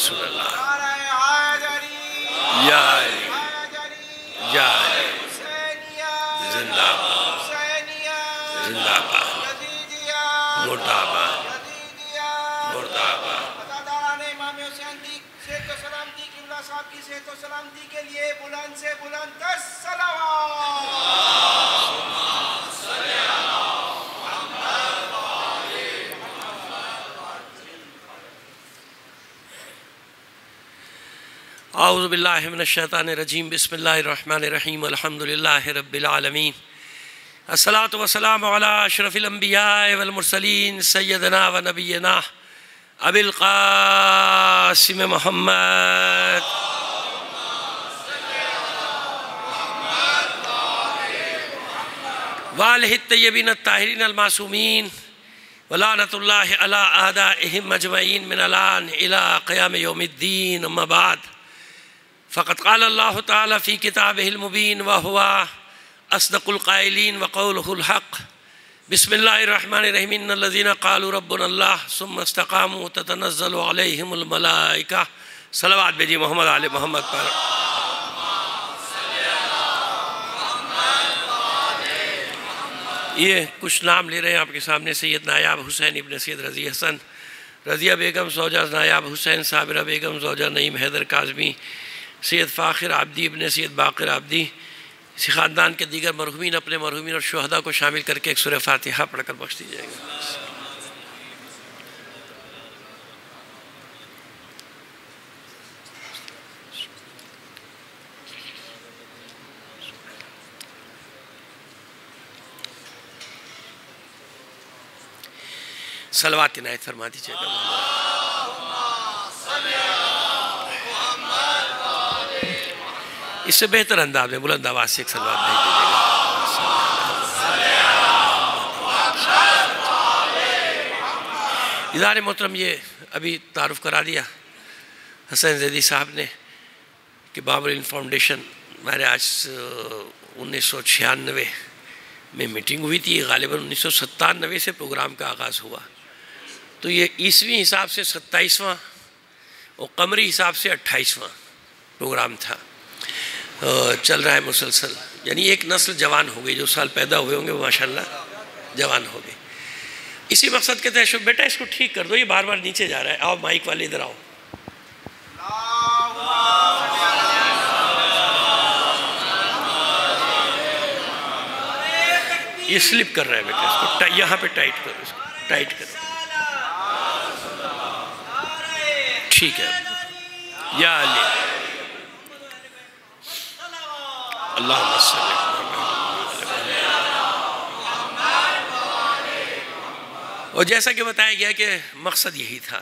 رسول اللہ، یا علی یا علی، زندہ باد زندہ باد، مردہ آباد مردہ آباد۔ صاحب کی صحت و سلامتی کے لیے بلند سے بلند تر اعوذ باللہ من الشیطان الرجیم، بسم اللہ الرحمن الرحیم، الحمدللہ رب العالمین، الصلاۃ والسلام علی اشرف الانبیاء والمرسلین، سیدنا و نبینا ابی القاسم محمد وآلہ الطیبین الطاہرین المعصومین، ولعنۃ اللہ علی اعدائہم اجمعین من الآن الی قیام یوم الدین، اما بعد، فقد قال اللہ تعالی فی کتابہ المبین وہو اصدق القائلین وقولہ الحق، بسم اللہ الرحمن الرحیم، ان الذین قالوا ربنا اللہ ثم استقاموا تتنزل علیہم الملائکہ۔ صلوات بھیجی محمد آل محمد پر۔ یہ کچھ نام لے رہے ہیں آپ کے سامنے، سید نایاب حسین ابن سید رضی حسن، رضیہ بیگم زوجہ نایاب حسین، صابرہ بیگم زوجہ نعیم حیدر کاظمی، سید فاخر عابدی ابن سید باقر عابدی، اسی خاندان کے دیگر مرحومین اپنے مرحومین اور شہداء کو شامل کر کے ایک سورہ فاتحہ پڑھ کر بخش دی جائے گا۔ صلوات عنایت فرما دیجیے گا۔ اس سے بہتر انداز میں بلند آواز سے ایک صلوات بھیج دیجیے گا۔ ادارے محترم، یہ ابھی تعارف کرا دیا حسین زیدی صاحب نے کہ بابر علم فاؤنڈیشن ہمارے آج 1996 میں میٹنگ ہوئی تھی، غالباً 1997 سے پروگرام کا آغاز ہوا، تو یہ عیسوی حساب سے 27واں اور قمری حساب سے 28واں پروگرام تھا، چل رہا ہے مسلسل، یعنی ایک نسل جوان ہو گئی، جو سال پیدا ہوئے ہوں گے وہ ماشاءاللہ جوان ہو گئے۔ اسی مقصد کے تحت بیٹا اس کو ٹھیک کر دو، یہ بار بار نیچے جا رہا ہے، آؤ مائک والے ادھر آؤ۔ یہ سلپ کر رہا ہے بیٹا، اس کو یہاں پہ ٹائٹ کرو، اس کو ٹائٹ کرو، ٹھیک ہے۔ یا علی اللہم صلی اللہ اور جیسا کہ بتایا گیا کہ مقصد یہی تھا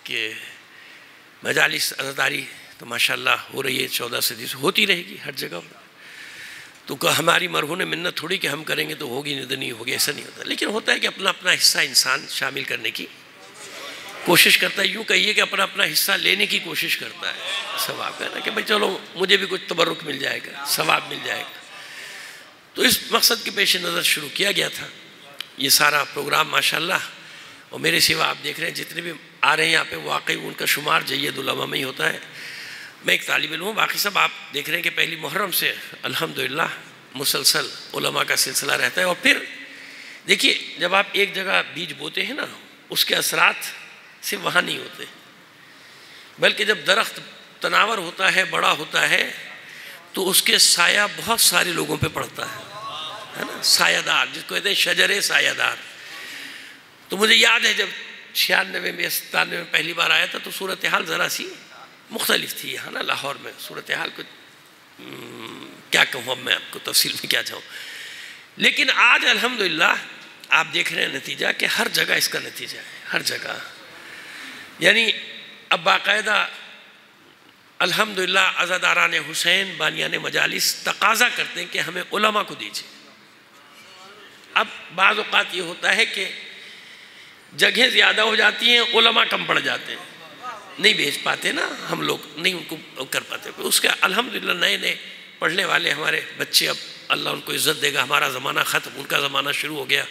کہ مجالس عزاداری تو ماشاءاللہ ہو رہی ہے، 14 صدی سے ہوتی رہے گی ہر جگہ، تو ہماری مرہون منت تھوڑی کہ ہم کریں گے تو ہوگی نہیں ہوگی، ایسا نہیں ہوتا، لیکن ہوتا ہے کہ اپنا اپنا حصہ انسان شامل کرنے کی کوشش کرتا ہے، یوں کہیے کہ اپنا اپنا حصہ لینے کی کوشش کرتا ہے ثواب کا، کہ بھئی چلو مجھے بھی کچھ تبرک مل جائے گا، ثواب مل جائے گا، تو اس مقصد کے پیش نظر شروع کیا گیا تھا یہ سارا پروگرام ماشاءاللہ۔ اور میرے سوا آپ دیکھ رہے ہیں جتنے بھی آ رہے ہیں یہاں پہ، واقعی ان کا شمار جید علماء میں ہی ہوتا ہے، میں ایک طالب علم ہوں، باقی سب آپ دیکھ رہے ہیں کہ پہلی محرم سے الحمدللہ مسلسل علماء کا سلسلہ رہتا ہے۔ اور پھر دیکھیے جب آپ ایک جگہ بیج بوتے ہیں نا، اس کے اثرات صرف وہاں نہیں ہوتے، بلکہ جب درخت تناور ہوتا ہے، بڑا ہوتا ہے، تو اس کے سایہ بہت سارے لوگوں پہ پڑتا ہے نا، سایہ دار، جس کو کہتے ہیں شجر سایہ دار۔ تو مجھے یاد ہے جب 96 میں 97 میں پہلی بار آیا تھا تو صورتحال ذرا سی مختلف تھی یہاں نا لاہور میں، صورتحال کو کیا کہوں اب میں آپ کو تفصیل میں کیا چاہوں، لیکن آج الحمدللہ آپ دیکھ رہے ہیں نتیجہ کہ ہر جگہ اس کا نتیجہ ہے، ہر جگہ، یعنی اب باقاعدہ الحمدللہ عزاداران حسین بانیان مجالس تقاضا کرتے ہیں کہ ہمیں علماء کو دیجیے۔ اب بعض اوقات یہ ہوتا ہے کہ جگہیں زیادہ ہو جاتی ہیں، علماء کم پڑ جاتے ہیں، نہیں بھیج پاتے نا ہم لوگ، نہیں ان کو کر پاتے، اس کے الحمدللہ نئے نئے پڑھنے والے ہمارے بچے، اب اللہ ان کو عزت دے گا، ہمارا زمانہ ختم، ان کا زمانہ شروع ہو گیا،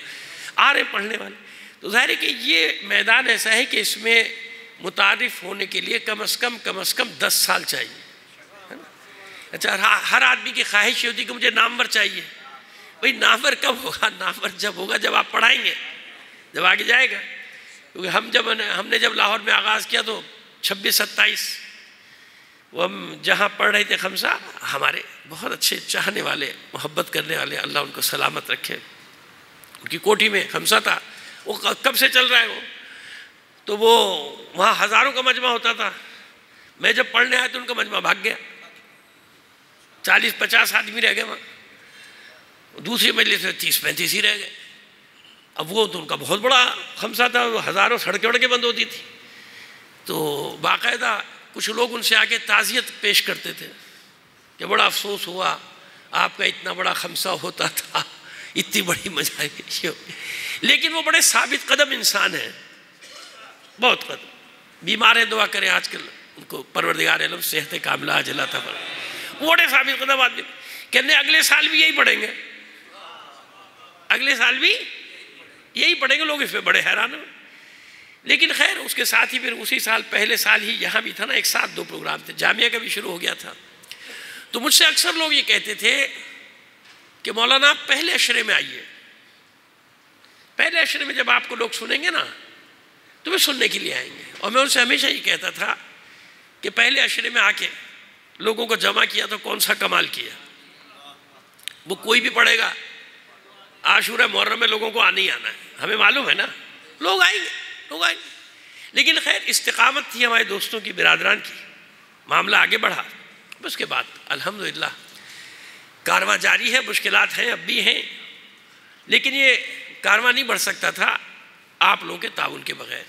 آ رہے پڑھنے والے، تو ظاہر ہے کہ یہ میدان ایسا ہے کہ اس میں متعارف ہونے کے لیے کم از کم 10 سال چاہیے، ہے نا؟ اچھا، ہر آدمی کی خواہش یہ ہوتی ہے کہ مجھے نامور چاہیے. بھئی نامور کب ہوگا؟ نامور جب ہوگا جب آپ پڑھائیں گے، جب آگے جائے گا. کیونکہ ہم نے جب لاہور میں آغاز کیا تو 26-27 وہ ہم جہاں پڑھ رہے تھے خمسہ، ہمارے بہت اچھے چاہنے والے، محبت کرنے والے، اللہ ان کو سلامت رکھے، ان کی کوٹھی میں خمسہ تھا. وہ کب سے چل رہا ہے وہ، تو وہ وہاں ہزاروں کا مجمع ہوتا تھا. میں جب پڑھنے آیا تو ان کا مجمع بھاگ گیا، 40-50 آدمی رہ گئے وہاں. دوسری مجلس میں 30-35 ہی رہ گئے. اب وہ تو ان کا بہت بڑا خمسہ تھا، وہ ہزاروں سڑکیں وڑکیں بند ہوتی تھی. تو باقاعدہ کچھ لوگ ان سے آگے تعزیت پیش کرتے تھے کہ بڑا افسوس ہوا، آپ کا اتنا بڑا خمسہ ہوتا تھا، اتنی بڑی مجاعت. لیکن وہ بڑے ثابت قدم انسان ہیں، بہت قدم. بیمار ہیں، دعا کریں آج کل ان کو پروردگار عالم صحت کاملہ عاجلہ عطا فرمائے. بڑے ثابت قدم آدمی کہنے اگلے سال بھی یہی پڑھیں گے، اگلے سال بھی یہی پڑھیں گے. لوگ اس پہ بڑے حیران ہیں. لیکن خیر اس کے ساتھ ہی پھر اسی سال پہلے سال ہی یہاں بھی تھا نا، ایک ساتھ 2 پروگرام تھے، جامعہ کا بھی شروع ہو گیا تھا. تو مجھ سے اکثر لوگ یہ کہتے تھے کہ مولانا آپ پہلے عشرے میں آئیے. پہلے عشرے میں جب آپ کو لوگ سنیں گے نا تو وہ سننے کے لیے آئیں گے. اور میں ان سے ہمیشہ یہ کہتا تھا کہ پہلے عشرے میں آ کے لوگوں کو جمع کیا تو کون سا کمال کیا. وہ کوئی بھی پڑھے گا، عاشورہ محرم میں لوگوں کو آنا ہی آنا ہے، ہمیں معلوم ہے نا، لوگ آئیں گے. لیکن خیر استقامت تھی ہمارے دوستوں کی، برادران کی. معاملہ آگے بڑھا. اس کے بعد الحمدللہ کارواں جاری ہے. مشکلات ہیں، اب بھی ہیں، لیکن یہ کارواں نہیں بڑھ سکتا تھا آپ لوگوں کے تعاون کے بغیر.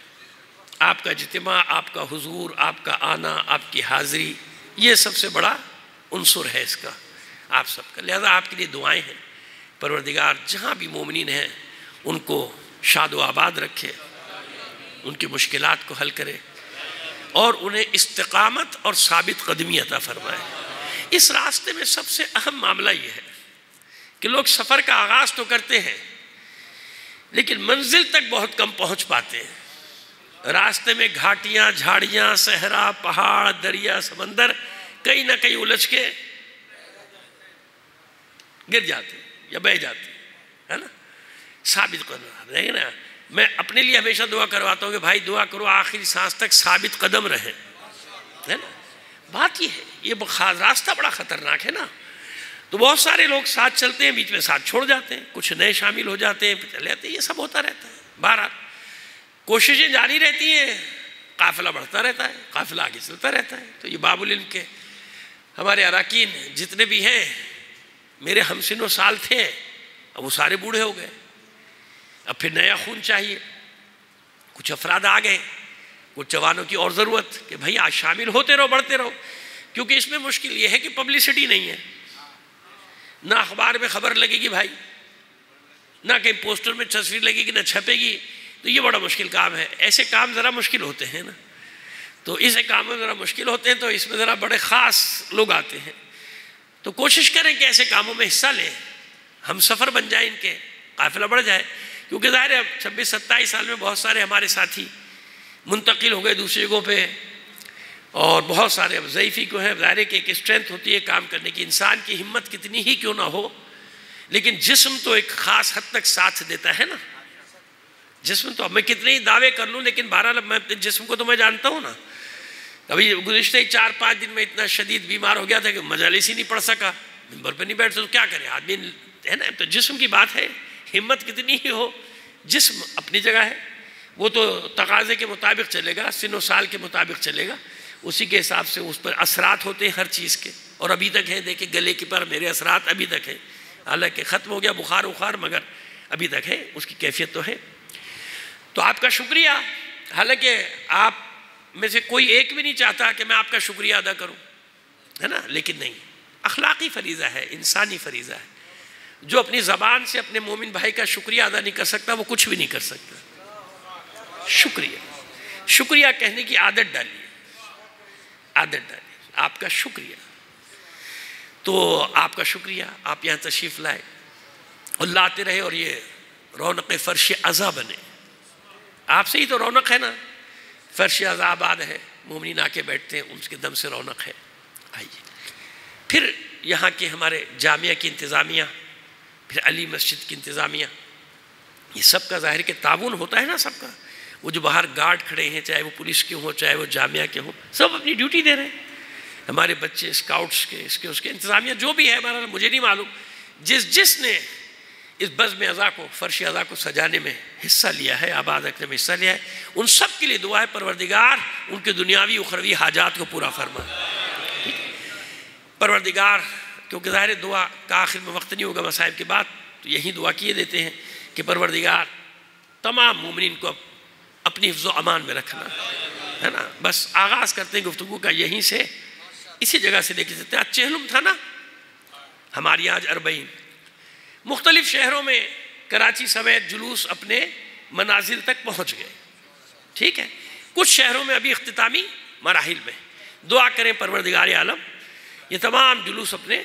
آپ کا اجتماع، آپ کا حضور، آپ کا آنا، آپ کی حاضری، یہ سب سے بڑا عنصر ہے اس کا، آپ سب کا. لہذا آپ کے لیے دعائیں ہیں. پروردگار جہاں بھی مومنین ہیں ان کو شاد و آباد رکھے، ان کی مشکلات کو حل کرے اور انہیں استقامت اور ثابت قدمی عطا فرمائے. اس راستے میں سب سے اہم معاملہ یہ ہے کہ لوگ سفر کا آغاز تو کرتے ہیں لیکن منزل تک بہت کم پہنچ پاتے ہیں. راستے میں گھاٹیاں، جھاڑیاں، صحرا، پہاڑ، دریا، سمندر کہیں نہ کہیں الجھ کے گر جاتے یا بہہ جاتے ہے نا. ثابت قدم رہے نا. میں اپنے لیے ہمیشہ دعا کرواتا ہوں کہ بھائی دعا کرو آخری سانس تک ثابت قدم رہے، ہے نا. بات یہ ہے، یہ راستہ بڑا خطرناک ہے نا. تو بہت سارے لوگ ساتھ چلتے ہیں، بیچ میں ساتھ چھوڑ جاتے ہیں، کچھ نئے شامل ہو جاتے ہیں، چلے جاتے ہیں. یہ سب ہوتا رہتا ہے. بہرحال کوششیں جاری رہتی ہیں، قافلہ بڑھتا رہتا ہے، قافلہ آگے چلتا رہتا ہے. تو یہ باب العلم کے ہمارے اراکین جتنے بھی ہیں میرے ہمسن و سال تھے، اب وہ سارے بوڑھے ہو گئے. اب پھر نیا خون چاہیے. کچھ افراد آ گئے، کچھ جوانوں کی اور ضرورت کہ بھائی آج شامل ہوتے رہو، بڑھتے رہو. کیونکہ اس میں مشکل یہ ہے کہ پبلسٹی نہیں ہے، نہ اخبار میں خبر لگے گی بھائی، نہ کہیں پوسٹر میں تصویر لگے گی، نہ چھپے گی. تو یہ بڑا مشکل کام ہے. ایسے کام ذرا مشکل ہوتے ہیں نا. تو ایسے کام میں ذرا مشکل ہوتے ہیں، تو اس میں ذرا بڑے خاص لوگ آتے ہیں. تو کوشش کریں کہ ایسے کاموں میں حصہ لیں، ہم سفر بن جائیں، ان کے قافلہ بڑھ جائے. کیونکہ ظاہر ہے اب 26-27 سال میں بہت سارے ہمارے ساتھی منتقل ہو گئے دوسری جگہوں پہ، اور بہت سارے اب ضعیفی کو ہیں. ظاہر ہے کہ ایک اسٹرینتھ ہوتی ہے کام کرنے کی. انسان کی ہمت کتنی ہی کیوں نہ ہو، لیکن جسم تو ایک خاص حد تک ساتھ دیتا ہے نا. جسم تو اب میں کتنے ہی دعوے کر لوں، لیکن بہرحال میں اپنے جسم کو تو میں جانتا ہوں نا. ابھی گزشتہ 4-5 دن میں اتنا شدید بیمار ہو گیا تھا کہ مجالس ہی نہیں پڑھ سکا، ممبر پہ نہیں بیٹھ سکتا. تو کیا کرے آدمی، ہے نا. تو جسم کی بات ہے، ہمت کتنی ہی ہو، جسم اپنی جگہ ہے، وہ تو تقاضے کے مطابق چلے گا، سن و سال کے مطابق چلے گا. اسی کے حساب سے اس پر اثرات ہوتے ہیں ہر چیز کے، اور ابھی تک ہیں. دیکھیں گلے کے پر میرے اثرات ابھی تک ہیں، حالانکہ ختم ہو گیا بخار وخار، مگر ابھی تک ہے، اس کی کیفیت تو ہے. تو آپ کا شکریہ، حالانکہ آپ میں سے کوئی ایک بھی نہیں چاہتا کہ میں آپ کا شکریہ ادا کروں، ہے نا. لیکن نہیں، اخلاقی فریضہ ہے، انسانی فریضہ ہے. جو اپنی زبان سے اپنے مومن بھائی کا شکریہ ادا نہیں کر سکتا وہ کچھ بھی نہیں کر سکتا. شکریہ کہنے کی عادت ڈالیے، آپ کا شکریہ. تو آپ کا شکریہ، آپ یہاں تشریف لائے اور لاتے رہے، اور یہ رونق فرش عزا بنے. آپ سے ہی تو رونق ہے نا. فرش اعضاء آباد ہے، مومنین آ کے بیٹھتے ہیں، ان کے دم سے رونق ہے. آئیے پھر یہاں کے ہمارے جامعہ کی انتظامیہ، پھر علی مسجد کی انتظامیہ، یہ سب کا ظاہر کہ تعاون ہوتا ہے نا سب کا. وہ جو باہر گارڈ کھڑے ہیں، چاہے وہ پولیس کے ہوں چاہے وہ جامعہ کے ہوں، سب اپنی ڈیوٹی دے رہے ہیں. ہمارے بچے اسکاؤٹس کے، اس کے انتظامیہ جو بھی ہے، ہمارا مجھے نہیں معلوم، جس نے اس بزم اعضاء کو، فرش اعضاء کو سجانے میں حصہ لیا ہے، آباد رکھنے میں حصہ لیا ہے، ان سب کے لیے دعا ہے پروردگار ان کے دنیاوی اخروی حاجات کو پورا فرما. پروردگار، کیونکہ ظاہر دعا کا آخر میں وقت نہیں ہوگا مصائب کے بعد، تو یہی دعا کیے دیتے ہیں کہ پروردگار تمام مومنین کو اپنی حفظ و امان میں رکھنا ہے نا. بس آغاز کرتے ہیں گفتگو کا یہیں سے، اسی جگہ سے لے کے چلتے ہیں. آج چہلم تھا نا، ہماری آج اربعین. مختلف شہروں میں کراچی سمیت جلوس اپنے منازل تک پہنچ گئے. ٹھیک ہے، کچھ شہروں میں ابھی اختتامی مراحل میں. دعا کریں پروردگار عالم یہ تمام جلوس اپنے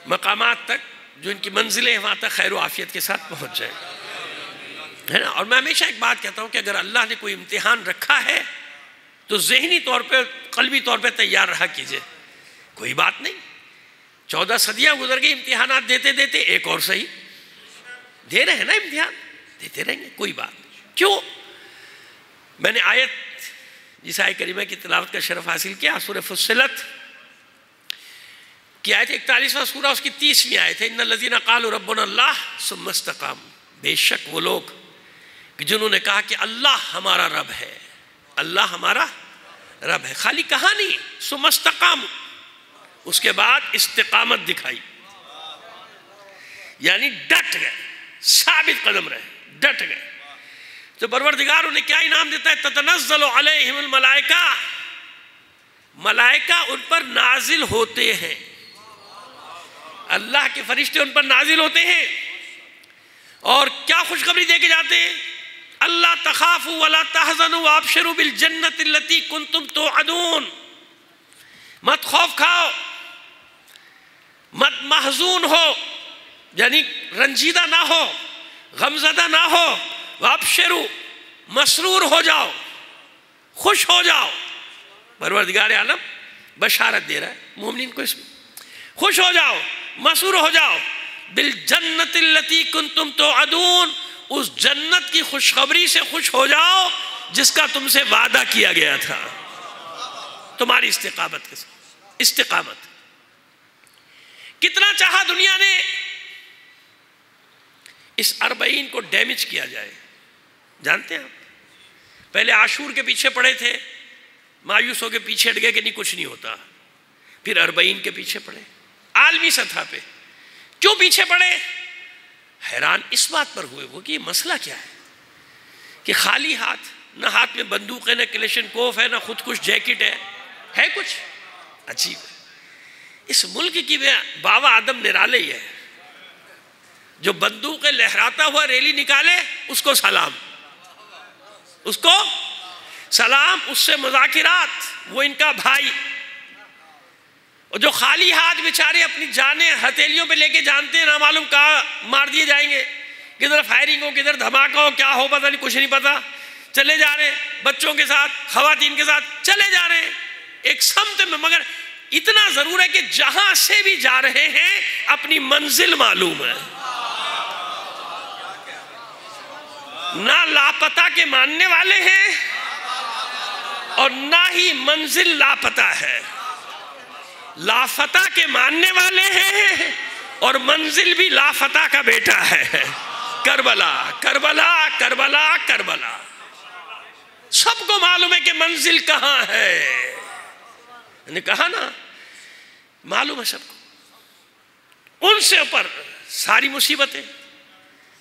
مقامات تک، جو ان کی منزلیں وہاں تک خیر و عافیت کے ساتھ پہنچ جائیں، ہے نا. اور میں ہمیشہ ایک بات کہتا ہوں کہ اگر اللہ نے کوئی امتحان رکھا ہے تو ذہنی طور پہ، قلبی طور پہ تیار رہا کیجئے. کوئی بات نہیں، 14 صدیاں گزر گئی امتحانات دیتے دیتے، ایک اور صحیح دے رہے ہیں نا، امتحان دیتے رہیں گے، کوئی بات نہیں. کیوں؟ میں نے آیت، جس آیت کریمہ کی تلاوت کا شرف حاصل کیا، سورہ فصلت کی آیت 41واں سورہ، اس کی 30ویں آیت ہے، ان الذین قالوا ربنا اللہ ثم استقاموا. بے شک وہ لوگ کہ جنہوں نے کہا کہ اللہ ہمارا رب ہے، اللہ ہمارا رب ہے. خالی کہا نہیں، ثم استقاموا، اس کے بعد استقامت دکھائی، یعنی ڈٹ گئے، ثابت قدم رہے، ڈٹ گئے. تو پروردگار انہیں کیا انعام دیتا ہے؟ تتنزل علیہم الملائکہ، ملائکہ ان پر نازل ہوتے ہیں، اللہ کے فرشتے ان پر نازل ہوتے ہیں، اور کیا خوشخبری دے کے جاتے ہیں؟ اللہ تخافوا ولا تحزنوا وابشروا بالجنۃ التي کنتم توعدون. مت خوف کھاؤ، مت محزون ہو، یعنی رنجیدہ نہ ہو، غمزدہ نہ ہو، وابشروا، مسرور ہو جاؤ، خوش ہو جاؤ. پروردگار عالم بشارت دے رہا ہے مومنین کو، اس میں خوش ہو جاؤ، مسرور ہو جاؤ، بالجنت التي کنتم توعدون، اس جنت کی خوشخبری سے خوش ہو جاؤ جس کا تم سے وعدہ کیا گیا تھا تمہاری استقامت کے ساتھ. استقامت کتنا چاہا دنیا نے اس اربعین کو ڈیمیج کیا جائے. جانتے ہیں آپ، پہلے عاشور کے پیچھے پڑے تھے، مایوس ہو کے پیچھے ہٹ گئے کہ نہیں کچھ نہیں ہوتا. پھر اربعین کے پیچھے پڑے، عالمی سطح پہ کیوں پیچھے پڑے؟ حیران اس بات پر ہوئے وہ کہ یہ مسئلہ کیا ہے کہ خالی ہاتھ، نہ ہاتھ میں بندوق ہے، نہ کلیشن کوف ہے، نہ خود کش جیکٹ ہے کچھ عجیب ہے. اس ملک کی بابا آدم نرالے ہی ہے، جو بندوق لہراتا ہوا ریلی نکالے اس کو سلام، اس کو سلام، اس سے مذاکرات، وہ ان کا بھائی. اور جو خالی ہاتھ بیچارے اپنی جانیں ہتھیلیوں پہ لے کے جانتے ہیں نہ معلوم کہاں مار دیے جائیں گے، کدھر فائرنگ ہو، کدھر دھماکہ ہو، کیا ہو پتہ نہیں، کچھ نہیں پتہ، چلے جا رہے ہیں بچوں کے ساتھ، خواتین کے ساتھ چلے جا رہے ہیں ایک سمت میں. مگر اتنا ضرور ہے کہ جہاں سے بھی جا رہے ہیں اپنی منزل معلوم ہے. نہ لاپتہ کے ماننے والے ہیں اور نہ ہی منزل لاپتہ ہے. لافتہ کے ماننے والے ہیں اور منزل بھی لافتہ کا بیٹا ہے. کربلا کربلا کربلا کربلا. سب کو معلوم ہے کہ منزل کہاں ہے. میں نے کہا نا معلوم ہے سب کو. ان سے اوپر ساری مصیبتیں،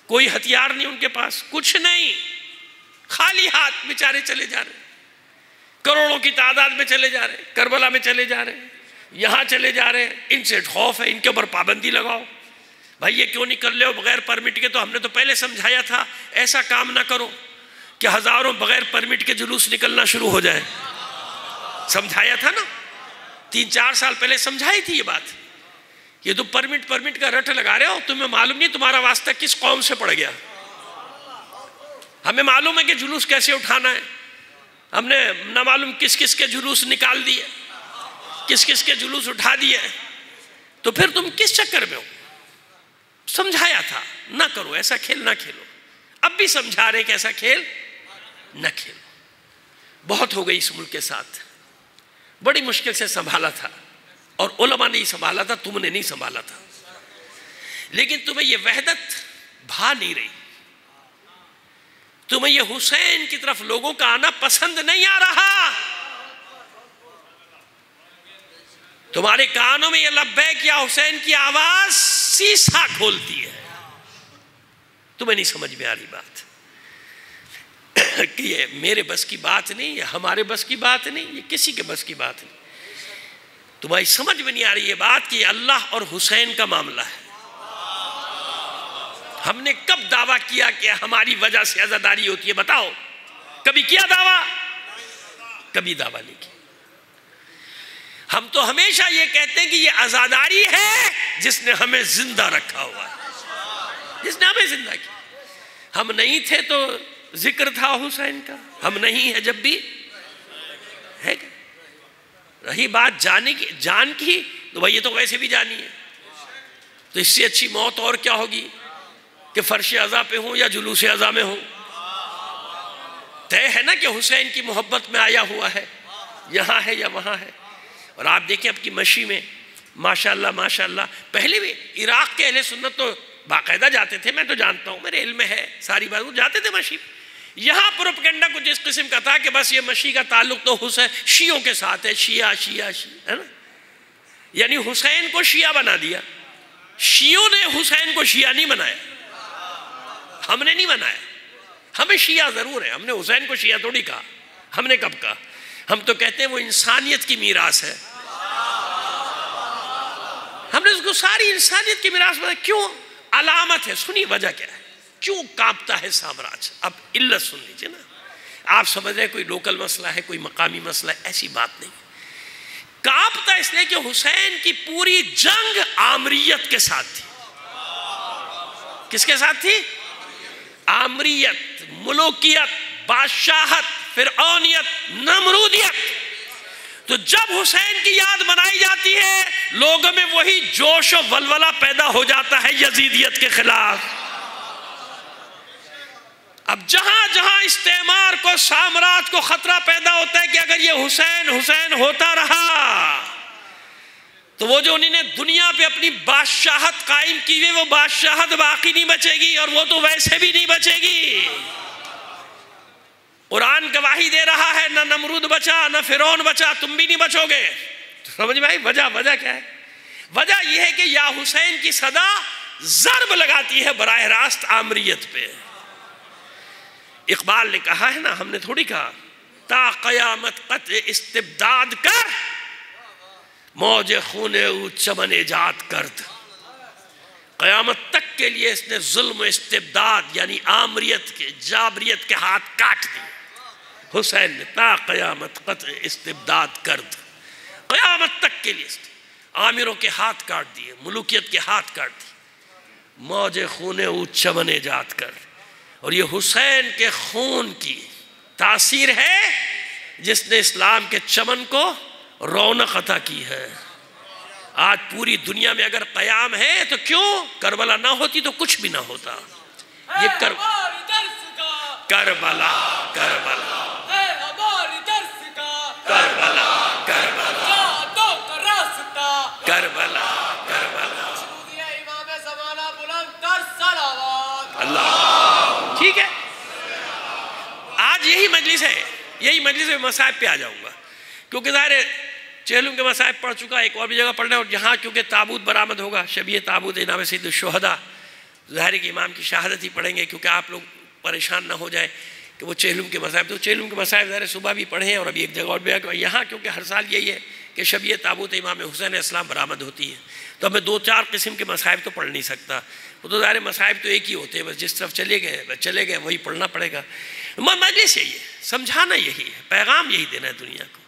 کوئی ہتھیار نہیں ان کے پاس، کچھ نہیں، خالی ہاتھ بیچارے چلے جا رہے، کروڑوں کی تعداد میں چلے جا رہے، کربلا میں چلے جا رہے، یہاں چلے جا رہے ہیں. ان سے خوف ہے، ان کے اوپر پابندی لگاؤ. بھائی یہ کیوں نہیں کر لے ہو بغیر پرمٹ کے؟ تو ہم نے تو پہلے سمجھایا تھا ایسا کام نہ کرو کہ ہزاروں بغیر پرمٹ کے جلوس نکلنا شروع ہو جائے. سمجھایا تھا نا، 3-4 سال پہلے سمجھائی تھی یہ بات. یہ تو پرمٹ کا رٹ لگا رہے ہو، تمہیں معلوم نہیں تمہارا واسطہ کس قوم سے پڑ گیا. ہمیں معلوم ہے کہ جلوس کیسے اٹھانا ہے. ہم نے نہ معلوم کس کس کے جلوس نکال دیے، کس کس کے جلوس اٹھا دیے، تو پھر تم کس چکر میں ہو؟ سمجھایا تھا نہ کرو، ایسا کھیل نہ کھیلو، اب بھی سمجھا رہے کہ ایسا کھیل نہ کھیلو۔ بہت ہو گئی اس ملک کے ساتھ، بڑی مشکل سے سنبھالا تھا، اور علماء نے ہی سنبھالا تھا، تم نے نہیں سنبھالا تھا، لیکن تمہیں یہ وحدت بھا نہیں رہی، تمہیں یہ حسین کی طرف لوگوں کا آنا پسند نہیں آ رہا، تمہارے کانوں میں یہ لبیک یا حسین کی آواز سیسا کھولتی ہے، تمہیں نہیں سمجھ میں آ رہی بات کہ یہ میرے بس کی بات نہیں، یہ ہمارے بس کی بات نہیں، یہ کسی کے بس کی بات نہیں، تمہاری سمجھ میں نہیں آ رہی یہ بات کہ یہ اللہ اور حسین کا معاملہ ہے۔ ہم نے کب دعویٰ کیا کہ ہماری وجہ سے عزاداری ہوتی ہے؟ بتاؤ، کبھی کیا دعویٰ؟ کبھی دعویٰ نہیں کیا۔ ہم تو ہمیشہ یہ کہتے ہیں کہ یہ عزاداری ہے جس نے ہمیں زندہ رکھا ہوا ہے، جس نے ہمیں زندہ کیا۔ ہم نہیں تھے تو ذکر تھا حسین کا، ہم نہیں ہے جب بھی ہے۔ رہی بات جان کی تو بھائی یہ تو ویسے بھی جانی ہے، تو اس سے اچھی موت اور کیا ہوگی کہ فرش عزا پہ ہوں یا جلوس عزا میں ہوں؟ طے ہے نا کہ حسین کی محبت میں آیا ہوا ہے، یہاں ہے یا وہاں ہے۔ اور آپ دیکھیں اب کی مشی میں ماشاءاللہ ماشاءاللہ، پہلے بھی عراق کے اہل سنت تو باقاعدہ جاتے تھے، میں تو جانتا ہوں، میرے علم میں ہے ساری بات، وہ جاتے تھے مشی۔ یہاں پروپیگنڈا کچھ اس قسم کا تھا کہ بس یہ مشی کا تعلق تو حسین شیعوں کے ساتھ ہے، شیعہ ہے نا، یعنی حسین کو شیعہ بنا دیا۔ شیعوں نے حسین کو شیعہ نہیں بنایا، ہم نے نہیں بنایا، ہمیں شیعہ ضرور ہے، ہم نے حسین کو شیعہ تھوڑی کہا، ہم نے کب کہا؟ ہم تو کہتے ہیں وہ انسانیت کی میراث ہے، ہم نے اس کو ساری انسانیت کی میراث بنا۔ کیوں؟ علامت ہے، سنی وجہ کیا ہے، کیوں کانپتا ہے سامراج؟ اب علت سن لیجئے نا، آپ سمجھ رہے کوئی لوکل مسئلہ ہے، کوئی مقامی مسئلہ ہے، ایسی بات نہیں۔ کانپتا اس لیے کہ حسین کی پوری جنگ آمریت کے ساتھ تھی۔ کس کے ساتھ تھی؟ آمریت، ملوکیت، بادشاہت، فرعونیت، نمرودیت۔ تو جب حسین کی یاد منائی جاتی ہے لوگوں میں وہی جوش و ولولہ پیدا ہو جاتا ہے یزیدیت کے خلاف۔ اب جہاں جہاں استعمار کو، سامراج کو خطرہ پیدا ہوتا ہے کہ اگر یہ حسین حسین ہوتا رہا تو وہ جو انہوں نے دنیا پہ اپنی بادشاہت قائم کی ہوئی وہ بادشاہت باقی نہیں بچے گی، اور وہ تو ویسے بھی نہیں بچے گی۔ قرآن گواہی دے رہا ہے، نہ نمرود بچا نہ فرعون بچا، تم بھی نہیں بچو گے۔ سمجھ میں آئی وجہ کیا ہے؟ وجہ یہ ہے کہ یا حسین کی صدا ضرب لگاتی ہے براہ راست آمریت پہ۔ اقبال نے کہا ہے نا، ہم نے تھوڑی کہا، تا قیامت قطع استبداد کر، موج خون او چمن ایجاد کرد۔ قیامت تک کے لیے اس نے ظلم و استبداد یعنی آمریت کے، جابریت کے ہاتھ کاٹ دی۔ حسین نے تا قیامت قطع استبداد کرد، قیامت تک کے لیے اس نے آمروں کے ہاتھ کاٹ دیے، ملوکیت کے ہاتھ کاٹ دیے، موج خون او چمن ایجاد کر۔ اور یہ حسین کے خون کی تاثیر ہے جس نے اسلام کے چمن کو رونق عطا کی ہے۔ آج پوری دنیا میں اگر قیام ہے تو کیوں؟ کربلا نہ ہوتی تو کچھ بھی نہ ہوتا۔ یہ کربلا کربلا کربلا کربلا کربلا اللہ، ٹھیک ہے۔ آج یہی مجلس ہے، یہی مجلس میں مصائب پہ آ جاؤں گا، کیونکہ ظاہر ہے چہلم کے مصائب پڑھ چکا، ایک اور بھی جگہ پڑھنا ہے، اور جہاں کیونکہ تابوت برآمد ہوگا، شبیہ تابوت امام سید الشہداء، ظاہر ہے کہ امام کی شہادت ہی پڑھیں گے، کیونکہ آپ لوگ پریشان نہ ہو جائے کہ وہ چہلم کے مصائب، تو چہلم کے مصائب ظاہر صبح بھی پڑھیں، اور ابھی ایک جگہ اور بھی یہاں کیونکہ ہر سال یہی ہے کہ شبیہ تابوت امام حسین علیہ السلام برآمد ہوتی ہے، تو اب میں 2-4 قسم کے مصائب تو پڑھ نہیں سکتا، وہ تو ظاہر مصائب تو ایک ہی ہوتے ہیں، بس جس طرف چلے گئے وہی پڑھنا پڑے گا۔ مجلس یہی ہے، سمجھانا یہی ہے، پیغام یہی دینا ہے دنیا کو،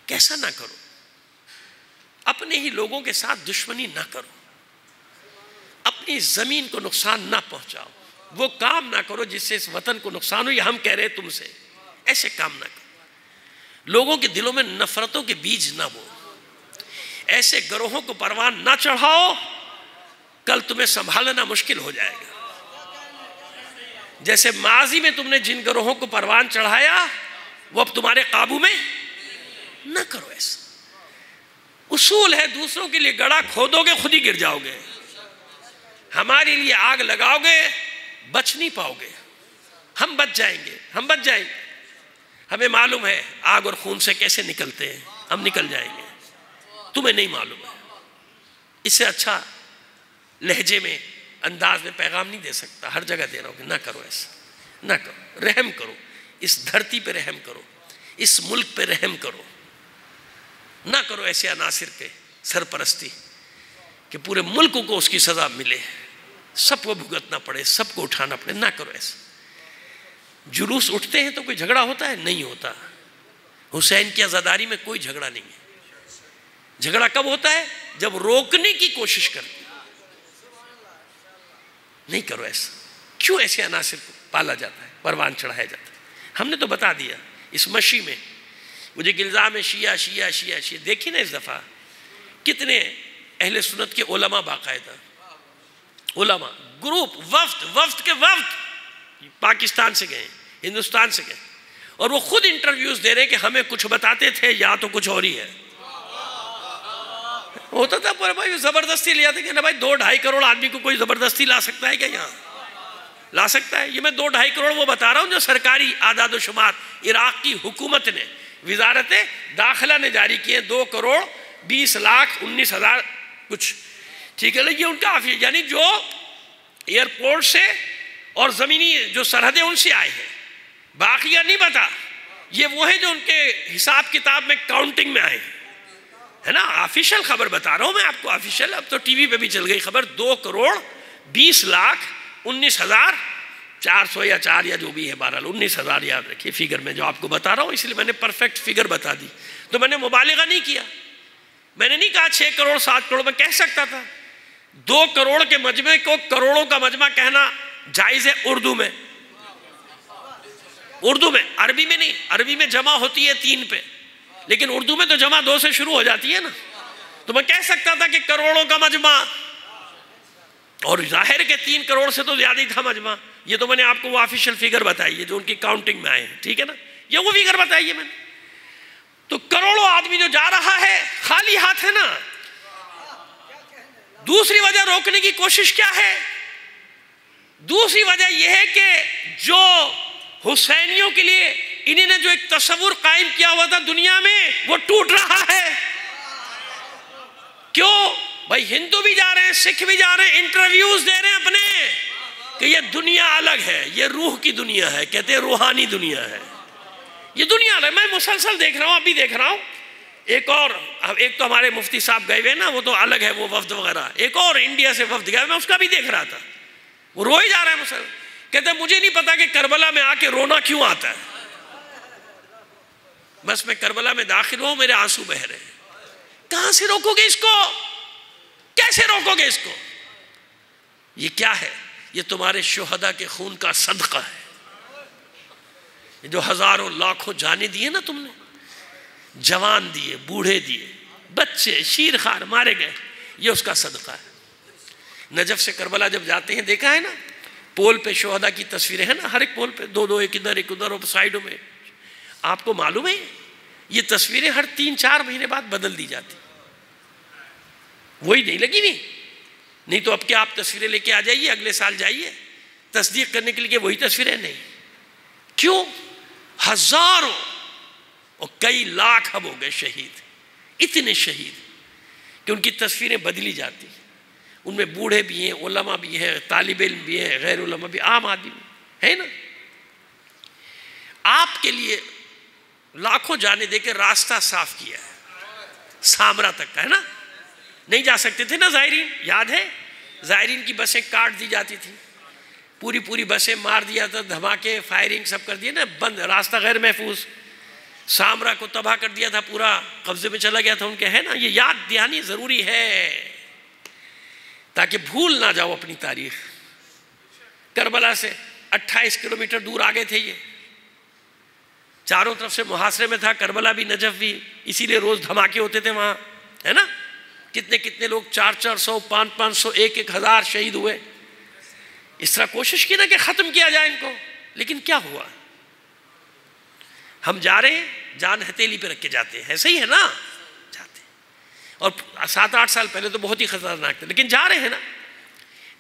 کیسا نہ کرو، اپنے ہی لوگوں کے ساتھ دشمنی نہ کرو، اپنی زمین کو نقصان نہ پہنچاؤ، وہ کام نہ کرو جس سے اس وطن کو نقصان ہو۔ یہ ہم کہہ رہے تم سے، ایسے کام نہ کرو، لوگوں کے دلوں میں نفرتوں کے بیج نہ بو، ایسے گروہوں کو پروان نہ چڑھاؤ، کل تمہیں سنبھالنا مشکل ہو جائے گا۔ جیسے ماضی میں تم نے جن گروہوں کو پروان چڑھایا وہ اب تمہارے قابو میں نہ کرو۔ ایسا اصول ہے، دوسروں کے لیے گڑھا کھودو گے خود ہی گر جاؤ گے، ہمارے لیے آگ لگاؤ گے بچ نہیں پاؤ گے۔ ہم بچ جائیں گے، ہم بچ جائیں گے، ہمیں معلوم ہے آگ اور خون سے کیسے نکلتے ہیں، ہم نکل جائیں گے، تمہیں نہیں معلوم ہے۔ اس سے اچھا لہجے میں انداز میں پیغام نہیں دے سکتا، ہر جگہ دے رہا ہوں کہ نہ کرو ایسا، نہ کرو، رحم کرو، اس دھرتی پہ رحم کرو، اس ملک پہ رحم کرو، نہ کرو ایسے عناصر پہ سرپرستی کہ پورے ملک کو اس کی سزا ملے، سب کو بھگتنا پڑے، سب کو اٹھانا پڑے، نہ کرو ایسا۔ جلوس اٹھتے ہیں تو کوئی جھگڑا ہوتا ہے؟ نہیں ہوتا۔ حسین کی عزاداری میں کوئی جھگڑا نہیں ہے۔ جھگڑا کب ہوتا ہے؟ جب روکنے کی کوشش کرتے، نہیں کرو ایسا۔ کیوں ایسے عناصر کو پالا جاتا ہے، پروان چڑھایا جاتا ہے؟ ہم نے تو بتا دیا اس مشی میں، مجھے الزام ہے شیعہ شیعہ شیعہ شیعہ۔ دیکھیں نا اس دفعہ کتنے اہل سنت کے علماء، باقاعدہ علماء گروپ، وفد کے وفد پاکستان سے گئے، ہندوستان سے گئے، اور وہ خود انٹرویوز دے رہے ہیں کہ ہمیں کچھ بتاتے تھے یا تو کچھ اور ہی ہے۔ ہوتا تھا پر بھائی زبردستی لے آتے کہ نا بھائی 2-2.5 کروڑ آدمی کو کوئی زبردستی لا سکتا ہے کیا؟ یہاں لا سکتا ہے؟ یہ میں 2-2.5 کروڑ وہ بتا رہا ہوں جو سرکاری اعداد و شمار عراق کی حکومت نے، وزارت داخلہ نے جاری کیے، 2,20,19,000 کچھ، ٹھیک ہے۔ یہ ان کا آفیس، یعنی جو ایئرپورٹ سے اور زمینی جو سرحدیں ان سے آئے ہیں، باقیہ نہیں پتا۔ یہ وہ ہیں جو ان کے حساب کتاب میں کاؤنٹنگ میں آئے ہیں، ہے نا؟ آفیشل خبر بتا رہا ہوں میں آپ کو، آفیشل، اب تو ٹی وی پہ بھی چل گئی خبر، 2,20,19,400 یا 4 یا جو بھی ہے، بہرحال 19,000 یاد رکھیے فگر میں جو آپ کو بتا رہا ہوں، اس لیے میں نے پرفیکٹ فگر بتا دی، تو میں نے مبالغہ نہیں کیا، میں نے نہیں کہا 6 کروڑ 7 کروڑ، میں کہہ سکتا تھا 2 کروڑ کے مجمع کو کروڑوں کا مجمع کہنا جائز ہے اردو میں، اردو میں، عربی میں نہیں، عربی میں جمع ہوتی ہے 3 پہ، لیکن اردو میں تو جمع 2 سے شروع ہو جاتی ہے نا، تو میں کہہ سکتا تھا کہ کروڑوں کا مجمع، اور ظاہر کہ 3 کروڑ سے تو زیادہ ہی تھا مجمع، یہ تو میں نے آپ کو وہ آفیشل فگر بتائی ہے جو ان کی کاؤنٹنگ میں آئے ہیں، ٹھیک ہے نا؟ یہ وہ فگر بتائی ہے میں نے۔ تو کروڑوں آدمی جو جا رہا ہے خالی ہاتھ ہے نا۔ دوسری وجہ روکنے کی کوشش کیا ہے؟ دوسری وجہ یہ ہے کہ جو حسینیوں کے لیے انہیں نے جو ایک تصور قائم کیا ہوا تھا دنیا میں، وہ ٹوٹ رہا ہے۔ کیوں؟ بھائی ہندو بھی جا رہے ہیں، سکھ بھی جا رہے ہیں، انٹرویوز دے رہے ہیں اپنے کہ یہ دنیا الگ ہے، یہ روح کی دنیا ہے، کہتے ہیں روحانی دنیا ہے، یہ دنیا الگ۔ میں مسلسل دیکھ رہا ہوں، ابھی دیکھ رہا ہوں، ایک تو ہمارے مفتی صاحب گئے ہوئے نا، وہ تو الگ ہے وہ وفد وغیرہ، ایک اور انڈیا سے وفد گیا، میں اس کا بھی دیکھ رہا تھا، وہ روئے جا رہا ہے مسلسل، کہتے ہیں مجھے نہیں پتا کہ کربلا میں آ کے رونا کیوں آتا ہے، بس میں کربلا میں داخل ہوں میرے آنسو بہ رہے ہیں۔ کہاں سے روکو گے اس کو؟ کیسے روکو گے اس کو؟ یہ کیا ہے؟ یہ تمہارے شہداء کے خون کا صدقہ ہے، جو ہزاروں لاکھوں جانیں دیے نا تم نے، جوان دیے، بوڑھے دیے، بچے شیرخوار مارے گئے، یہ اس کا صدقہ ہے۔ نجف سے کربلا جب جاتے ہیں دیکھا ہے نا، پول پہ شہداء کی تصویریں ہیں نا، ہر ایک پول پہ 2 ایک ادھر اور سائیڈوں میں۔ آپ کو معلوم ہے یہ تصویریں ہر 3-4 مہینے بعد بدل دی جاتی، وہی نہیں لگی نہیں تو اب کیا آپ تصویریں لے کے آ جائیے، اگلے سال جائیے تصدیق کرنے کے لیے کہ وہی تصویریں نہیں۔ کیوں؟ ہزاروں اور کئی لاکھ اب ہو گئے شہید، اتنے شہید کہ ان کی تصویریں بدلی جاتی، ان میں بوڑھے بھی ہیں، علماء بھی ہیں، طالب علم بھی ہیں، غیر علماء بھی، عام آدمی بھی ہے نا۔ آپ کے لیے لاکھوں جانے دے کے راستہ صاف کیا ہے، سامرا تک کا ہے نا، نہیں جا سکتے تھے نا زائرین، یاد ہے؟ زائرین کی بسیں کاٹ دی جاتی تھی، پوری بسیں مار دیا تھا، دھماکے فائرنگ سب کر دیا نا، بند، راستہ غیر محفوظ، سامرا کو تباہ کر دیا تھا، پورا قبضے میں چلا گیا تھا ان کے، ہے نا؟ یہ یاد دہانی ضروری ہے تاکہ بھول نہ جاؤ اپنی تاریخ۔ کربلا سے 28 کلومیٹر دور آگے تھے یہ، چاروں طرف سے محاصرے میں تھا، کربلا بھی نجف بھی، اسی لیے روز دھماکے ہوتے تھے وہاں، ہے نا؟ کتنے کتنے لوگ 400 500 1,000 شہید ہوئے. اس طرح کوشش کی نا کہ ختم کیا جائے ان کو، لیکن کیا ہوا؟ ہم جا رہے ہیں، جان ہتھیلی پہ رکھ کے جاتے ہیں، ایسا ہی ہے نا؟ جاتے ہیں. اور 7-8 سال پہلے تو بہت ہی خطرناک تھا، لیکن جا رہے ہیں نا.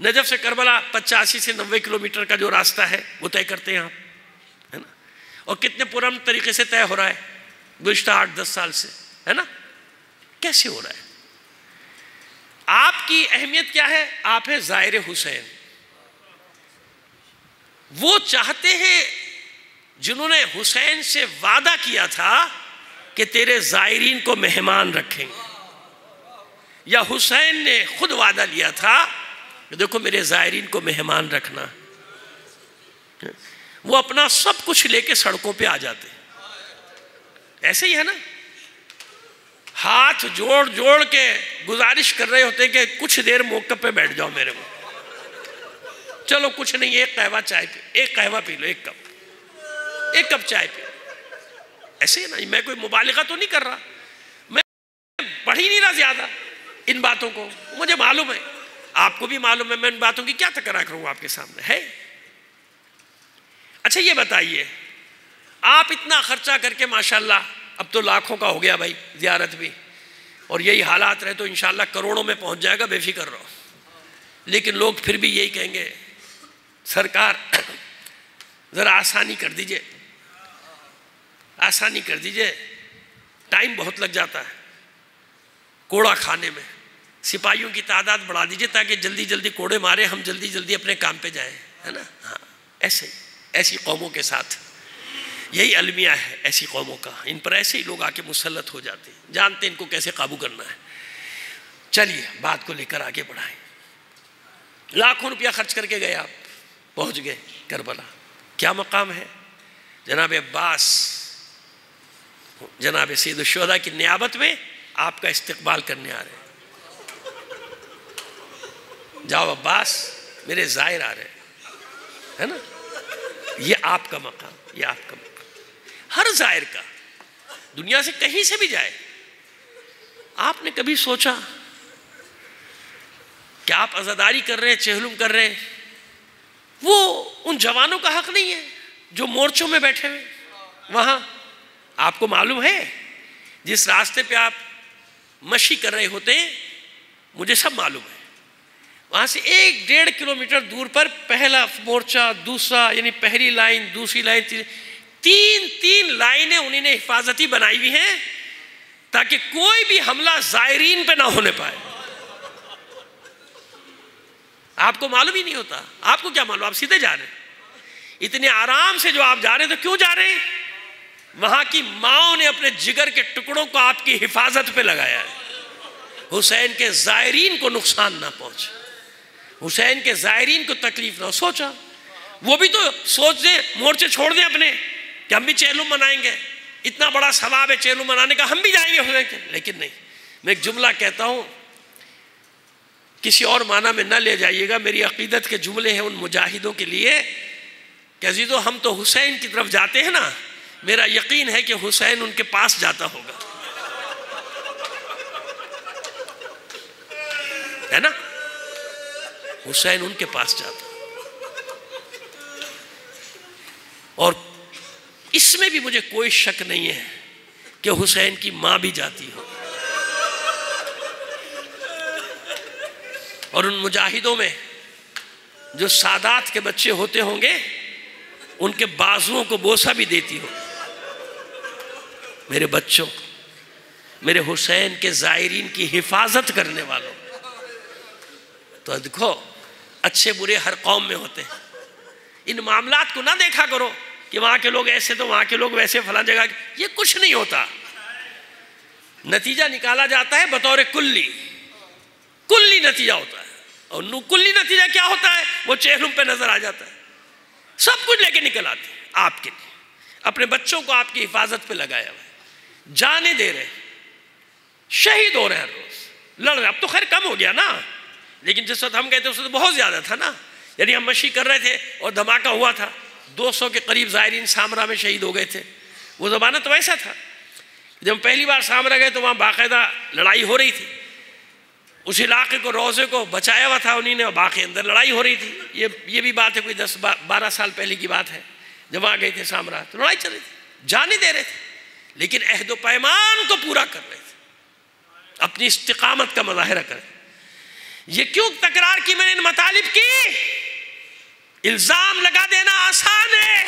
نجف سے کربلا 85 سے 90 کلومیٹر کا جو راستہ ہے وہ طے کرتے ہیں آپ، ہے نا؟ اور کتنے پرامن طریقے سے طے ہو رہا ہے گزشتہ 8-10 سال سے، ہے نا؟ کیسے ہو رہا ہے؟ آپ کی اہمیت کیا ہے؟ آپ ہیں زائر حسین. وہ چاہتے ہیں جنہوں نے حسین سے وعدہ کیا تھا کہ تیرے زائرین کو مہمان رکھیں گے، یا حسین نے خود وعدہ لیا تھا کہ دیکھو میرے زائرین کو مہمان رکھنا. وہ اپنا سب کچھ لے کے سڑکوں پہ آ جاتے ہیں. ایسے ہی ہے نا؟ ہاتھ جوڑ جوڑ کے گزارش کر رہے ہوتے ہیں کہ کچھ دیر موقع پہ بیٹھ جاؤ میرے کو، چلو کچھ نہیں، ایک قہوہ چائے پی، ایک قہوہ پی لو، ایک کپ چائے پی. ایسے ہی نا؟ میں کوئی مبالغہ تو نہیں کر رہا، میں پڑھ ہی نہیں رہا زیادہ ان باتوں کو، مجھے معلوم ہے، آپ کو بھی معلوم ہے، میں ان باتوں کی کیا تکرار کروں آپ کے سامنے ہے. اچھا یہ بتائیے، آپ اتنا خرچہ کر کے ماشاءاللہ اب تو لاکھوں کا ہو گیا بھائی زیارت بھی، اور یہی حالات رہے تو انشاءاللہ کروڑوں میں پہنچ جائے گا، بے فکر رہو. لیکن لوگ پھر بھی یہی کہیں گے سرکار ذرا آسانی کر دیجئے، آسانی کر دیجئے، ٹائم بہت لگ جاتا ہے کوڑا کھانے میں، سپاہیوں کی تعداد بڑھا دیجئے تاکہ جلدی جلدی کوڑے مارے، ہم جلدی جلدی اپنے کام پہ جائیں، ہے نا؟ ہاں ایسے ایسی قوموں کے ساتھ یہی المیہ ہے ایسی قوموں کا، ان پر ایسے ہی لوگ آ کے مسلط ہو جاتے ہیں، جانتے ہیں ان کو کیسے قابو کرنا ہے. چلیے بات کو لے کر آگے بڑھائیں. لاکھوں روپیہ خرچ کر کے گئے، آپ پہنچ گئے کربلا. کیا مقام ہے؟ جناب عباس، جناب سید الشہداء کی نیابت میں آپ کا استقبال کرنے آ رہے ہیں. جاؤ عباس، میرے زائر آ رہے ہیں، ہے نا؟ یہ آپ کا مقام، یہ آپ کا مقام، ہر زائر کا، دنیا سے کہیں سے بھی جائے. آپ نے کبھی سوچا کہ آپ عزاداری کر رہے ہیں، چہلم کر رہے ہیں؟ وہ ان جوانوں کا حق نہیں ہے جو مورچوں میں بیٹھے ہوئے وہاں. آپ کو معلوم ہے جس راستے پہ آپ مشی کر رہے ہوتے ہیں، مجھے سب معلوم ہے، وہاں سے 1-1.5 کلومیٹر دور پر پہلا مورچہ، دوسرا، یعنی پہلی لائن، دوسری لائن، تین لائنیں انہوں نے حفاظتی بنائی ہوئی ہیں تاکہ کوئی بھی حملہ زائرین پہ نہ ہونے پائے. آپ کو معلوم ہی نہیں ہوتا. آپ کو کیا معلوم؟ آپ سیدھے جا رہے ہیں، اتنے آرام سے جو آپ جا رہے ہیں، تو کیوں جا رہے ہیں؟ وہاں کی ماؤں نے اپنے جگر کے ٹکڑوں کو آپ کی حفاظت پہ لگایا ہے. حسین کے زائرین کو نقصان نہ پہنچے، حسین کے زائرین کو تکلیف نہ ہو. سوچا وہ بھی تو سوچ دیں، مورچے چھوڑ دیں اپنے کہ ہم بھی چہلم منائیں گے، اتنا بڑا ثواب ہے چہلم منانے کا، ہم بھی جائیں گے حسین کے. لیکن نہیں. میں ایک جملہ کہتا ہوں، کسی اور معنی میں نہ لے جائیے گا، میری عقیدت کے جملے ہیں ان مجاہدوں کے لیے کہ عزیزو ہم تو حسین کی طرف جاتے ہیں نا، میرا یقین ہے کہ حسین ان کے پاس جاتا ہوگا، ہے نا؟ حسین ان کے پاس جاتا. اور اس میں بھی مجھے کوئی شک نہیں ہے کہ حسین کی ماں بھی جاتی ہو. اور ان مجاہدوں میں جو سادات کے بچے ہوتے ہوں گے، ان کے بازوؤں کو بوسہ بھی دیتی ہو. میرے بچوں، میرے حسین کے زائرین کی حفاظت کرنے والوں. تو دیکھو اچھے برے ہر قوم میں ہوتے ہیں. ان معاملات کو نہ دیکھا کرو کہ وہاں کے لوگ ایسے تو وہاں کے لوگ ویسے، فلاں جگہ، یہ کچھ نہیں ہوتا. نتیجہ نکالا جاتا ہے بطور کلی نتیجہ ہوتا ہے. اور کلی نتیجہ کیا ہوتا ہے؟ وہ چہلم پہ نظر آ جاتا ہے. سب کچھ لے کے نکل آتے ہیں آپ کے لیے. اپنے بچوں کو آپ کی حفاظت پہ لگایا ہوا ہے، جانے دے رہے، شہید ہو رہے ہیں ہر روز، لڑ رہے. اب تو خیر کم ہو گیا نا، لیکن جس وقت ہم گئے تھے اس وقت بہت زیادہ تھا نا. یعنی ہم مشی کر رہے تھے اور دھماکہ ہوا تھا، 200 کے قریب زائرین سامرا میں شہید ہو گئے تھے. وہ زمانہ تو ایسا تھا، جب ہم پہلی بار سامرا گئے تو وہاں باقاعدہ لڑائی ہو رہی تھی، اس علاقے کو، روزے کو بچایا ہوا تھا انہی نے، اور باقی اندر لڑائی ہو رہی تھی. یہ بھی بات ہے کوئی 10-12 سال پہلے کی بات ہے. جب وہاں گئے تھے سامرا تو لڑائی چل رہی تھی، جانے دے رہے تھے، لیکن عہد و پیمان کو پورا کر رہے تھے، اپنی استقامت کا مظاہرہ کریں. یہ کیوں تکرار کی میں نے ان مطالب کی؟ الزام لگا دینا آسان ہے.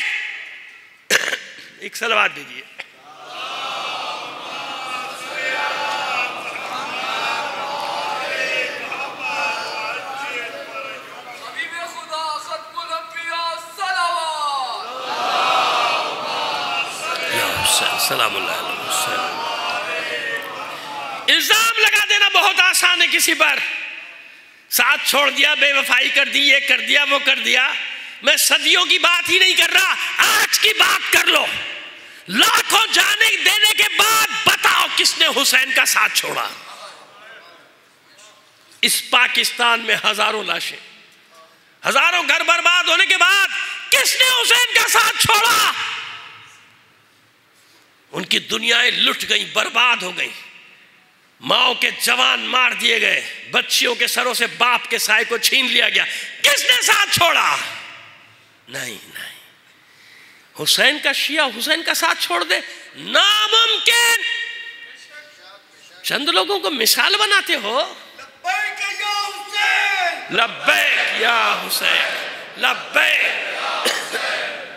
ایک صلوات دیجیے. سلام اللہ علیہ وسلم. الزام لگا دینا بہت آسان ہے کسی پر، ساتھ چھوڑ دیا، بے وفائی کر دی، یہ کر دیا، وہ کر دیا. میں صدیوں کی بات ہی نہیں کر رہا، آج کی بات کر لو. لاکھوں جانے دینے کے بعد بتاؤ کس نے حسین کا ساتھ چھوڑا؟ اس پاکستان میں ہزاروں لاشیں، ہزاروں گھر برباد ہونے کے بعد کس نے حسین کا ساتھ چھوڑا؟ ان کی دنیایں لٹ گئیں، برباد ہو گئیں، ماؤں کے جوان مار دیے گئے، بچیوں کے سروں سے باپ کے سائے کو چھین لیا گیا. کس نے ساتھ چھوڑا؟ نہیں. حسین کا شیعہ حسین کا ساتھ چھوڑ دے؟ ناممکن. چند لوگوں کو مثال بناتے ہو. لبیک یا حسین، لبیک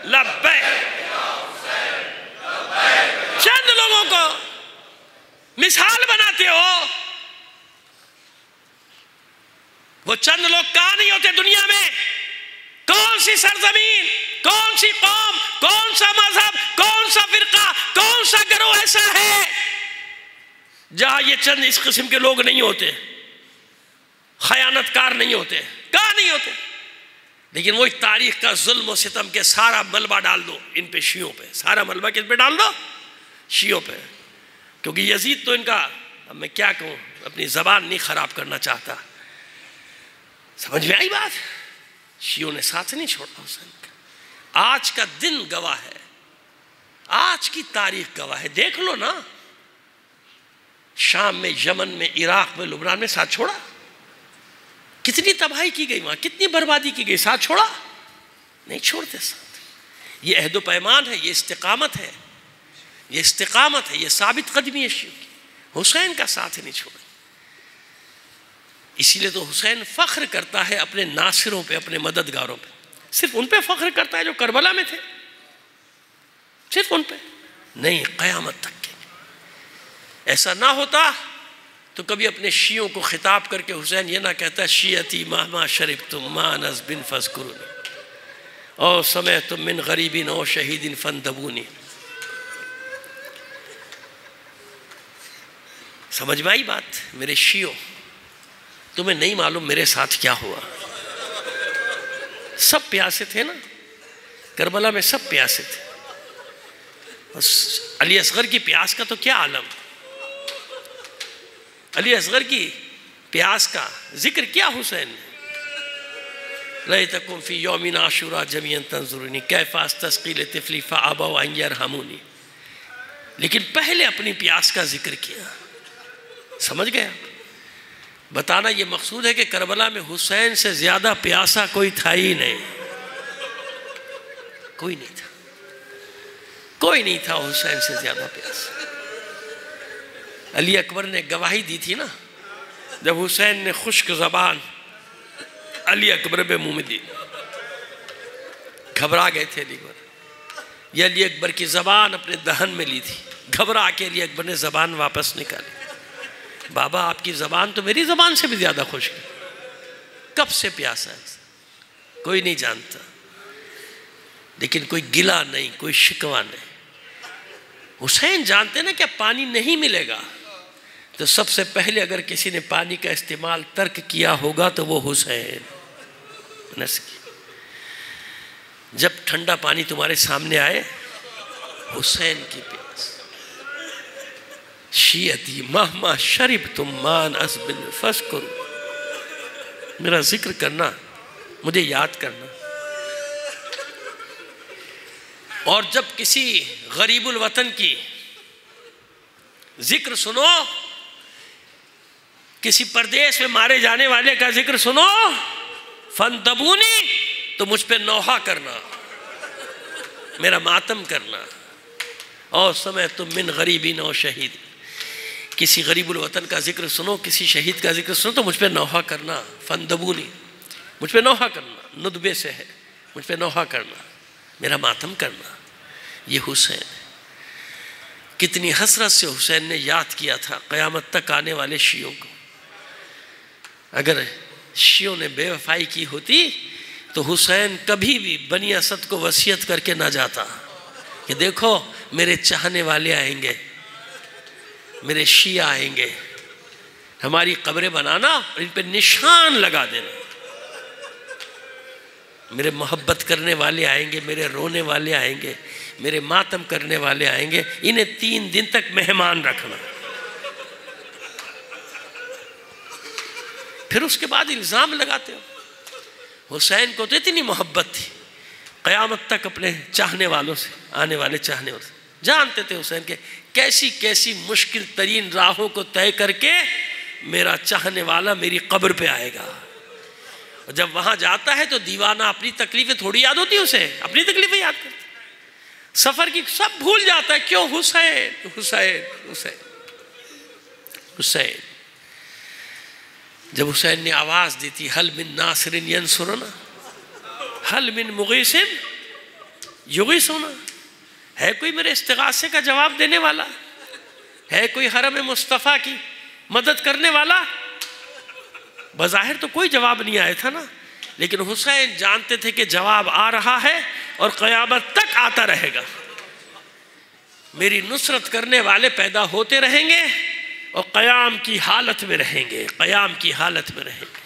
لبیک. چند لوگوں کو مثال بناتے ہو. وہ چند لوگ کہاں نہیں ہوتے دنیا میں؟ کون سی سرزمین، کون سی قوم، کون سا مذہب، کون سا فرقہ، کون سا گروہ ایسا ہے جہاں یہ چند اس قسم کے لوگ نہیں ہوتے، خیانت کار نہیں ہوتے؟ کہاں نہیں ہوتے؟ لیکن وہی تاریخ کا ظلم و ستم کے سارا ملبہ ڈال دو ان پہ، شیعوں پہ. سارا ملبہ کس پہ ڈال دو؟ شیعوں پہ. کیونکہ یزید تو ان کا، اب میں کیا کہوں، اپنی زبان نہیں خراب کرنا چاہتا. سمجھ میں آئی بات؟ شیعوں نے ساتھ نہیں چھوڑا حسین کا. آج کا دن گواہ ہے، آج کی تاریخ گواہ ہے. دیکھ لو نا، شام میں، یمن میں، عراق میں، لبنان میں ساتھ چھوڑا. کتنی تباہی کی گئی وہاں، کتنی بربادی کی گئی، ساتھ چھوڑا؟ نہیں چھوڑتے ساتھ. یہ عہد و پیمان ہے، یہ استقامت ہے، یہ استقامت ہے، یہ ثابت قدمی ہے شیعوں کی. حسین کا ساتھ نہیں چھوڑا. اسی لیے تو حسین فخر کرتا ہے اپنے ناصروں پہ، اپنے مددگاروں پہ. صرف ان پہ فخر کرتا ہے جو کربلا میں تھے، صرف ان پہ نہیں، قیامت تک کے. ایسا نہ ہوتا تو کبھی اپنے شیعوں کو خطاب کر کے حسین یہ نہ کہتا شیعتی مہما شربتم ما انس بن فذکرونی او سمعتم من غریب او شہید فندبونی. سمجھ میں آئی بات؟ میرے شیعوں، تمہیں نہیں معلوم میرے ساتھ کیا ہوا. سب پیاسے تھے نا کربلا میں، سب پیاسے تھے. علی اصغر کی پیاس کا تو کیا عالم، علی اصغر کی پیاس کا ذکر کیا حسین نے. لیتکم فی یوم عاشوراء جمیعا تنظرونی کیف استسقی لطفلی فابوا ان یرحمونی. لیکن پہلے اپنی پیاس کا ذکر کیا. سمجھ گئے؟ بتانا یہ مقصود ہے کہ کربلا میں حسین سے زیادہ پیاسا کوئی تھا ہی نہیں، کوئی نہیں تھا، کوئی نہیں تھا حسین سے زیادہ پیاسا. علی اکبر نے گواہی دی تھی نا، جب حسین نے خشک زبان علی اکبر پہ منہ میں دی، گھبرا گئے تھے علی اکبر. یہ علی اکبر کی زبان اپنے دہن میں لی تھی، گھبرا کے علی اکبر نے زبان واپس نکالی. بابا آپ کی زبان تو میری زبان سے بھی زیادہ خشک ہے، کب سے پیاسا ہے کوئی نہیں جانتا. لیکن کوئی گلا نہیں، کوئی شکوہ نہیں. حسین جانتے نا کہ پانی نہیں ملے گا، تو سب سے پہلے اگر کسی نے پانی کا استعمال ترک کیا ہوگا تو وہ حسین. جب ٹھنڈا پانی تمہارے سامنے آئے، حسین کی پیاس. شیعتی مہما شربتم ما انس بن فذکروا. میرا ذکر کرنا، مجھے یاد کرنا. اور جب کسی غریب الوطن کی ذکر سنو، کسی پردیش میں مارے جانے والے کا ذکر سنو، فَانْتَبُونِي، تو مجھ پہ نوحہ کرنا، میرا ماتم کرنا. اور سمعتم من غریبین و شہید، کسی غریب الوطن کا ذکر سنو، کسی شہید کا ذکر سنو تو مجھ پہ نوحہ کرنا. فَانْتَبُونِي، مجھ پہ نوحہ کرنا، ندبے سے ہے، مجھ پہ نوحہ کرنا، میرا ماتم کرنا. یہ حسین کتنی حسرت سے حسین نے یاد کیا تھا قیامت تک آنے والے شیعوں کو. اگر شیعوں نے بے وفائی کی ہوتی تو حسین کبھی بھی بنی اسد کو وصیت کر کے نہ جاتا کہ دیکھو میرے چاہنے والے آئیں گے، میرے شیعہ آئیں گے، ہماری قبریں بنانا اور ان پہ نشان لگا دینا. میرے محبت کرنے والے آئیں گے، میرے رونے والے آئیں گے، میرے ماتم کرنے والے آئیں گے، انہیں 3 دن تک مہمان رکھنا. پھر اس کے بعد الزام لگاتے ہو. حسین کو تو اتنی محبت تھی، قیامت تک اپنے چاہنے والوں سے، آنے والے چاہنے والوں سے جانتے تھے حسین کے کیسی کیسی مشکل ترین راہوں کو طے کر کے میرا چاہنے والا میری قبر پہ آئے گا. جب وہاں جاتا ہے تو دیوانہ اپنی تکلیفیں تھوڑی یاد ہوتی ہیں، اسے اپنی تکلیفیں یاد کرتا، سفر کی سب بھول جاتا ہے. کیوں؟ حسین حسین حسین حسین. جب حسین نے آواز دی تھی حل من ناصر ینصرنا، حل من مغیث یغیثنا، ہے کوئی میرے استغاثے کا جواب دینے والا؟ ہے کوئی حرم مصطفیٰ کی مدد کرنے والا؟ بظاہر تو کوئی جواب نہیں آیا تھا نا، لیکن حسین جانتے تھے کہ جواب آ رہا ہے اور قیامت تک آتا رہے گا. میری نصرت کرنے والے پیدا ہوتے رہیں گے اور قیام کی حالت میں رہیں گے، قیام کی حالت میں رہیں گے.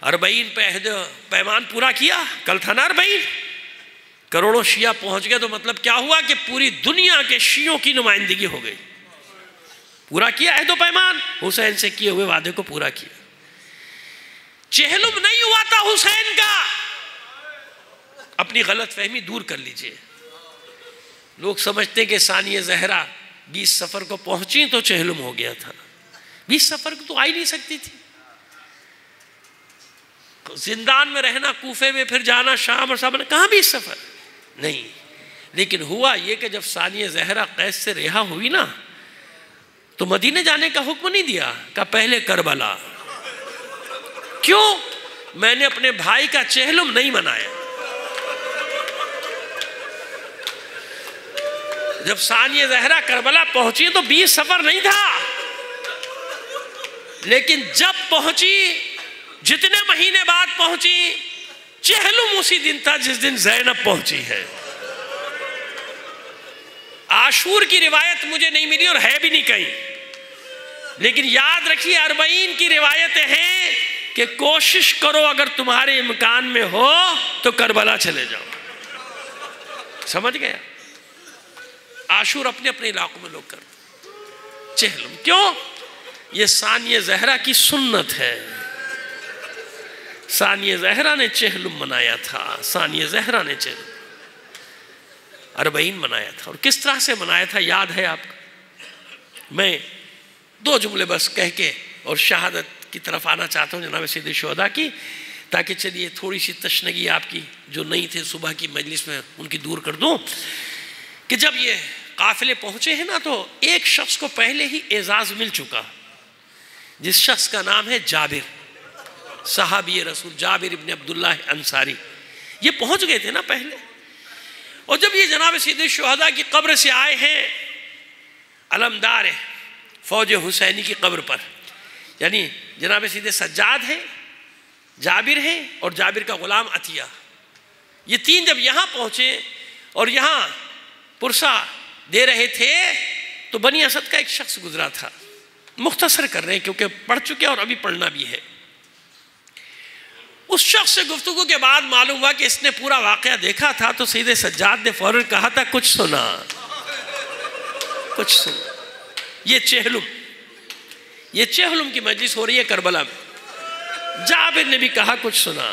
40 پہ عہد پیمان پورا کیا، کل تھا نا 40، کروڑوں شیعہ پہنچ گئے تو مطلب کیا ہوا کہ پوری دنیا کے شیعوں کی نمائندگی ہو گئی. پورا کیا عہد و پیمان، حسین سے کیے ہوئے وعدے کو پورا کیا. چہلم نہیں ہوا تھا حسین کا. اپنی غلط فہمی دور کر لیجئے. لوگ سمجھتے ہیں کہ ثانیہ زہرا 20 سفر کو پہنچی تو چہلم ہو گیا تھا. 20 سفر کو تو آ ہی نہیں سکتی تھی. زندان میں رہنا، کوفے میں پھر جانا شام اور صاحب نے کہاں 20 سفر نہیں. لیکن ہوا یہ کہ جب ثانیہ زہرا قید سے رہا ہوئی نا تو مدینے جانے کا حکم نہیں دیا، کہا پہلے کربلا. کیوں؟ میں نے اپنے بھائی کا چہلم نہیں منایا. جب ثانیہ زہرا کربلا پہنچی تو 20 سفر نہیں تھا، لیکن جب پہنچی، جتنے مہینے بعد پہنچی، چہلم اسی دن تھا جس دن زینب پہنچی ہے. عاشور کی روایت مجھے نہیں ملی اور ہے بھی نہیں کہیں، لیکن یاد رکھیے 40 کی روایتیں ہیں کہ کوشش کرو اگر تمہارے امکان میں ہو تو کربلا چلے جاؤ. سمجھ گیا؟ عاشور اپنے اپنے علاقوں میں لوگ کرتے. چہلم کیوں؟ یہ ثانیہ زہرا کی سنت ہے. ثانیہ زہرا نے چہلم منایا تھا. ثانیہ زہرا نے چہلم 40 منایا تھا. اور کس طرح سے منایا تھا یاد ہے آپ کو؟ میں 2 جملے بس کہہ کے اور شہادت کی طرف آنا چاہتا ہوں جناب سید شہداء کی، تاکہ چلیے تھوڑی سی تشنگی آپ کی جو نہیں تھے صبح کی مجلس میں ان کی دور کر دوں. کہ جب یہ قافلے پہنچے ہیں نا تو ایک شخص کو پہلے ہی اعزاز مل چکا، جس شخص کا نام ہے جابر، صحابی رسول جابر ابن عبداللہ انصاری. یہ پہنچ گئے تھے نا پہلے. اور جب یہ جناب سید شہداء کی قبر سے آئے ہیں، علمدار فوج حسینی کی قبر پر، یعنی جناب سید سجاد ہیں، جابر ہیں اور جابر کا غلام عطیہ، یہ 3 جب یہاں پہنچے اور یہاں پرسہ دے رہے تھے تو بنی اسد کا ایک شخص گزرا تھا. مختصر کر رہے ہیں کیونکہ پڑھ چکے اور ابھی پڑھنا بھی ہے. اس شخص سے گفتگو کے بعد معلوم ہوا کہ اس نے پورا واقعہ دیکھا تھا. تو سید سجاد نے فوراً کہا تھا کچھ سنا، کچھ سنا. یہ چہلم کی مجلس ہو رہی ہے کربلا میں. جابر نے بھی کہا کچھ سنا.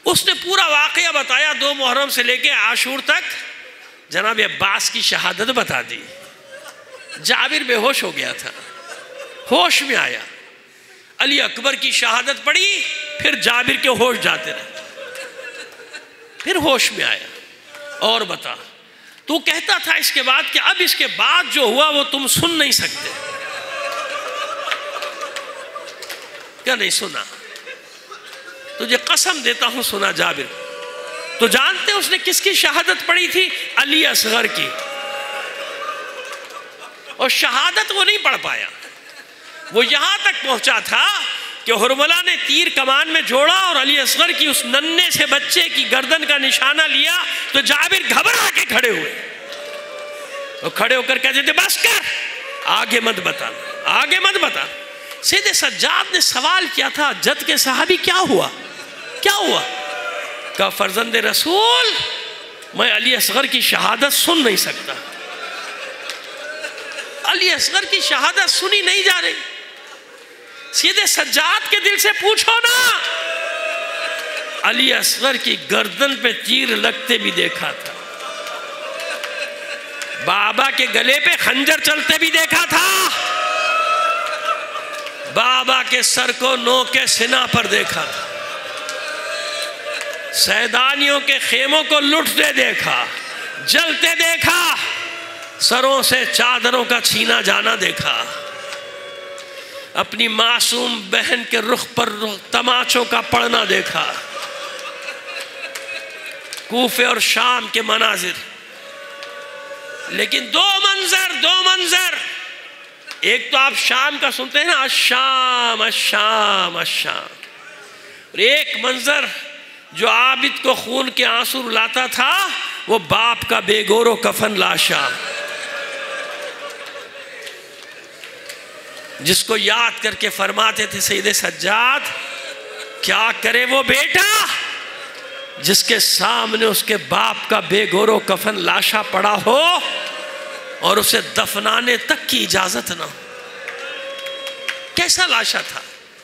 اس نے پورا واقعہ بتایا 2 محرم سے لے کے عاشور تک. جناب عباس کی شہادت بتا دی. جابر بے ہوش ہو گیا تھا، ہوش میں آیا. علی اکبر کی شہادت پڑھی، پھر جابر کے ہوش جاتے رہے، پھر ہوش میں آیا. اور بتا، تو کہتا تھا اس کے بعد کہ اب اس کے بعد جو ہوا وہ تم سن نہیں سکتے. کیا نہیں سنا؟ تجھے قسم دیتا ہوں سنا جابر. تو جانتے اس نے کس کی شہادت پڑھی تھی؟ علی اصغر کی. اور شہادت وہ نہیں پڑھ پایا. وہ یہاں تک پہنچا تھا کہ حرملہ نے تیر کمان میں جوڑا اور علی اصغر کی اس ننھے سے بچے کی گردن کا نشانہ لیا تو جابر گھبرا کے کھڑے ہوئے. وہ کھڑے ہو کر کہتے تھے بس کر، آگے مت بتا، آگے مت بتا. سید سجاد نے سوال کیا تھا، جد کے صحابی کیا ہوا؟ کیا ہوا؟ کہا فرزند رسول میں علی اصغر کی شہادت سن نہیں سکتا. علی اصغر کی شہادت سنی نہیں جا رہی. سید سجاد کے دل سے پوچھو نا. علی اصغر کی گردن پہ تیر لگتے بھی دیکھا تھا، بابا کے گلے پہ خنجر چلتے بھی دیکھا تھا، بابا کے سر کو نوک کے سینہ پر دیکھا تھا، سیدانیوں کے خیموں کو لٹتے دیکھا، جلتے دیکھا، سروں سے چادروں کا چھینا جانا دیکھا، اپنی معصوم بہن کے رخ پر تماچوں کا پڑنا دیکھا. کوفے اور شام کے مناظر. لیکن دو منظر. ایک تو آپ شام کا سنتے ہیں نا، الشام الشام الشام. اور ایک منظر جو عابد کو خون کے آنسو رلاتا تھا، وہ باپ کا بے گور و کفن لاشا، جس کو یاد کر کے فرماتے تھے سید سجاد، کیا کرے وہ بیٹا جس کے سامنے اس کے باپ کا بے گور و کفن لاشا پڑا ہو اور اسے دفنانے تک کی اجازت نہ ہو. کیسا لاشا تھا؟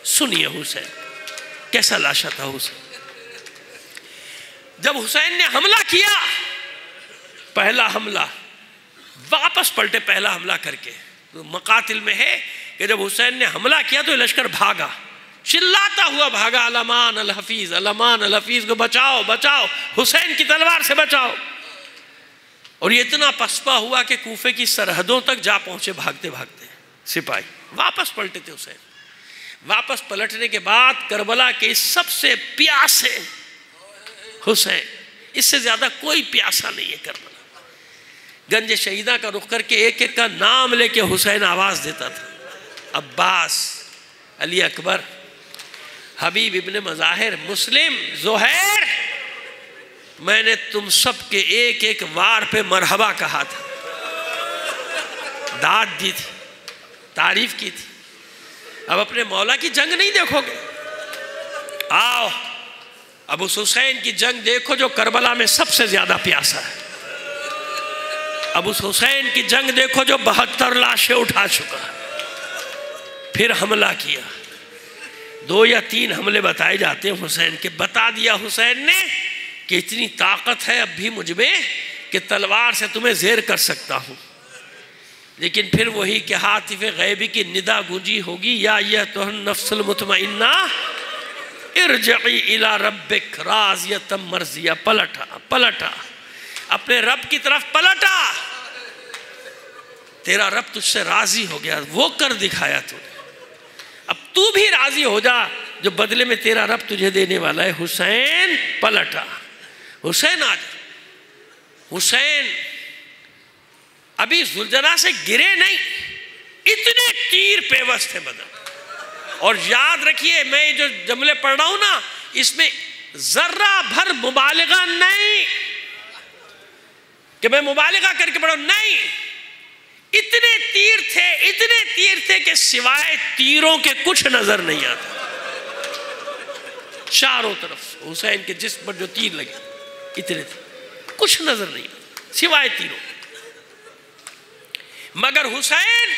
سنیے حسین، کیسا لاشا تھا حسین. جب حسین نے حملہ کیا، پہلا حملہ واپس پلٹے، پہلا حملہ کر کے. مقاتل میں ہے کہ جب حسین نے حملہ کیا تو لشکر بھاگا، چلاتا ہوا بھاگا، علمان الحفیظ، علمان الحفیظ کو بچاؤ بچاؤ، حسین کی تلوار سے بچاؤ. اور یہ اتنا پسپا ہوا کہ کوفے کی سرحدوں تک جا پہنچے بھاگتے بھاگتے سپاہی. واپس پلٹے تھے حسین. واپس پلٹنے کے بعد کربلا کے سب سے پیاسے حسین، اس سے زیادہ کوئی پیاسا نہیں ہے کربلا. گنج شہیدہ کا رخ کر کے ایک ایک کا نام لے کے حسین آواز دیتا تھا. عباس، علی اکبر، حبیب ابن مظاہر، مسلم، زہیر، میں نے تم سب کے ایک ایک وار پہ مرحبا کہا تھا، داد دی تھی، تعریف کی تھی. اب اپنے مولا کی جنگ نہیں دیکھو گے، آؤ اب اس حسین کی جنگ دیکھو جو کربلا میں سب سے زیادہ پیاسا ہے. اب اس حسین کی جنگ دیکھو جو 72 لاشیں اٹھا چکا. پھر حملہ کیا. 2 یا 3 حملے بتائے جاتے ہیں حسین کے. بتا دیا حسین نے کہ اتنی طاقت ہے اب بھی مجھ میں کہ تلوار سے تمہیں زیر کر سکتا ہوں. لیکن پھر وہی کہ ہاتف غیبی کی ندا گونجی ہوگی، یا ایتھا النفس المطمئنہ ارجعی الی ربک راضیۃ مرضیہ. پلٹا اپنے رب کی طرف پلٹا. تیرا رب تجھ سے راضی ہو گیا، وہ کر دکھایا تو نے. اب تو بھی راضی ہو جا جو بدلے میں تیرا رب تجھے دینے والا ہے. حسین پلٹا. حسین آ جا. حسین ابھی ذوالجناح سے گرے نہیں، اتنے تیر پیوست تھے بدن. اور یاد رکھیے میں جو جملے پڑھ رہا ہوں نا، اس میں ذرہ بھر مبالغہ نہیں کہ میں مبالغہ کر کے پڑھا، نہیں. اتنے تیر تھے کہ سوائے تیروں کے کچھ نظر نہیں آتا. چاروں طرف حسین کے جسم پر جو تیر لگے اتنے تھے، کچھ نظر نہیں آتا سوائے تیروں. مگر حسین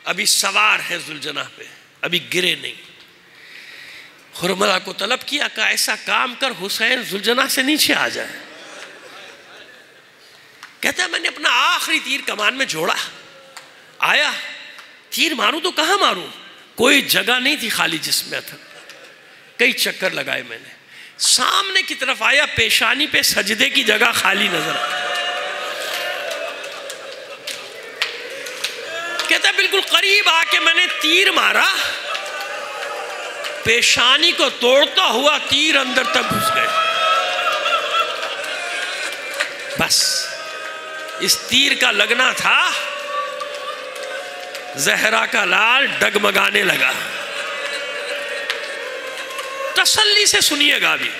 ابھی سوار ہے ذوالجناح پہ، ابھی گرے نہیں. حرملہ کو طلب کیا، کہا ایسا کام کر حسین ذوالجناح سے نیچے آ جائے۔ کہتا ہے میں نے اپنا آخری تیر کمان میں جوڑا، آیا تیر ماروں تو کہاں ماروں، کوئی جگہ نہیں تھی خالی جسم میں، کئی چکر لگائے میں نے، سامنے کی طرف آیا، پیشانی پہ سجدے کی جگہ خالی نظر آئی۔ کہتا ہے بالکل قریب آ کے میں نے تیر مارا، پیشانی کو توڑتا ہوا تیر اندر تک گھس گئے۔ بس اس تیر کا لگنا تھا، زہرا کا لال ڈگمگانے لگا۔ تسلی سے سنیے گا بھی،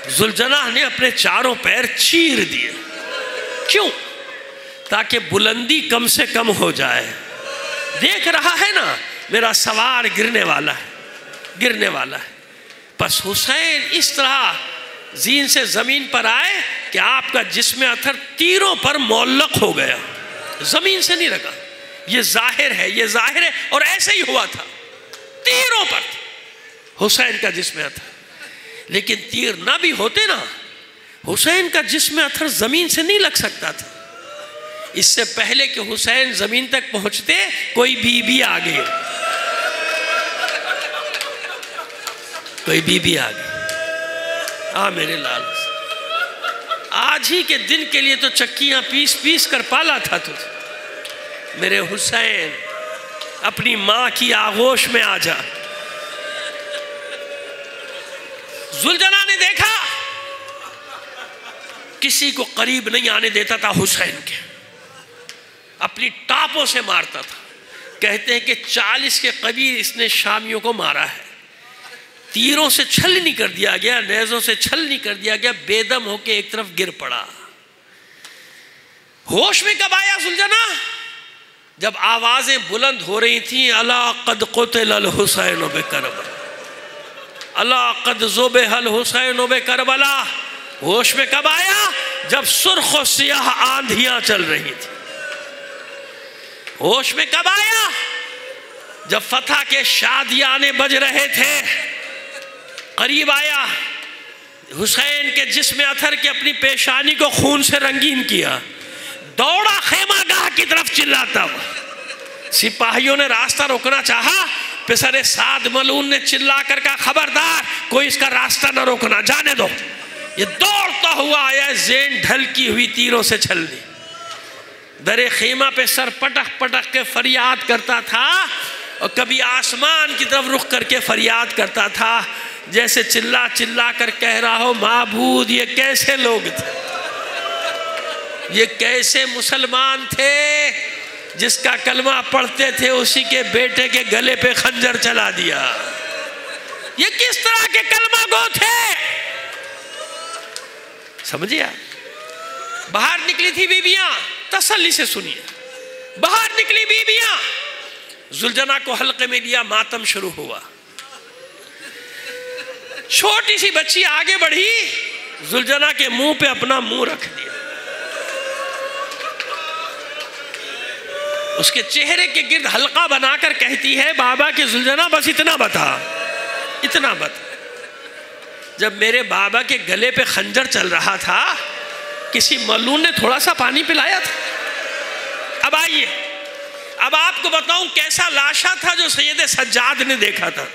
ذوالجناح نے اپنے چاروں پیر چیر دیے۔ کیوں؟ تاکہ بلندی کم سے کم ہو جائے۔ دیکھ رہا ہے نا میرا سوار گرنے والا ہے، گرنے والا ہے۔ بس حسین اس طرح زین سے زمین پر آئے کہ آپ کا جسم اطہر تیروں پر معلق ہو گیا، زمین سے نہیں لگا۔ یہ ظاہر ہے، یہ ظاہر ہے، اور ایسے ہی ہوا تھا، تیروں پر حسین کا جسم اطہر۔ لیکن تیر نہ بھی ہوتے نا، حسین کا جسم اطہر زمین سے نہیں لگ سکتا تھا۔ اس سے پہلے کہ حسین زمین تک پہنچتے کوئی بی بی آ گئی، کوئی بی بی آ گئی۔ میرے لال، آج ہی کے دن کے لیے تو چکیاں پیس پیس کر پالا تھا تجھے، میرے حسین اپنی ماں کی آغوش میں آ جا۔ ذوالجناح نے دیکھا کسی کو قریب نہیں آنے دیتا تھا حسین کے، اپنی ٹاپوں سے مارتا تھا۔ کہتے ہیں کہ 40 کے قریب اس نے شامیوں کو مارا ہے، تیروں سے چھل نہیں کر دیا گیا، نیزوں سے چھل نہیں کر دیا گیا، بے دم ہو کے ایک طرف گر پڑا۔ ہوش میں کب آیا ذوالجناح؟ جب آوازیں بلند ہو رہی تھیں، الا قد قتل الحسین بکربلا، الا قد ذبح الحسین بکربلا۔ ہوش میں کب آیا؟ جب سرخ و سیاہ آندھیاں چل رہی تھی۔ ہوش میں کب آیا؟ جب فتح کے شادیانے بج رہے تھے۔ قریب آیا، حسین کے جسم اطہر کے اپنی پیشانی کو خون سے رنگین کیا، دوڑا خیمہ گاہ کی طرف چلاتا ہوا۔ سپاہیوں نے راستہ روکنا چاہا، پسر سعد ملعون نے چلا کر کہا خبردار، کوئی اس کا راستہ نہ روکنا، جانے دو۔ یہ دوڑتا ہوا آیا، زین ڈھلکی ہوئی تیروں سے چھلنی، در خیمہ پہ سر پٹک پٹک کے فریاد کرتا تھا، اور کبھی آسمان کی طرف رخ کر کے فریاد کرتا تھا، جیسے چلا چلا کر کہہ رہا ہو معبود یہ کیسے لوگ تھے، یہ کیسے مسلمان تھے جس کا کلمہ پڑھتے تھے اسی کے بیٹے کے گلے پہ خنجر چلا دیا، یہ کس طرح کے کلمہ گو تھے۔ سمجھیا؟ باہر نکلی تھی بیویاں، تسلی سے سنیے، باہر نکلی بیویاں، ذوالجناح کو حلقے میں لیا، ماتم شروع ہوا۔ چھوٹی سی بچی آگے بڑھی، ذوالجناح کے منہ پہ اپنا منہ رکھ دیا، اس کے چہرے کے گرد حلقہ بنا کر کہتی ہے بابا کہ ذوالجناح بس اتنا بتا، اتنا بتا، جب میرے بابا کے گلے پہ خنجر چل رہا تھا کسی ملعون نے تھوڑا سا پانی پلایا تھا؟ اب آئیے، اب آپ کو بتاؤں کیسا لاشا تھا جو سید سجاد نے دیکھا تھا۔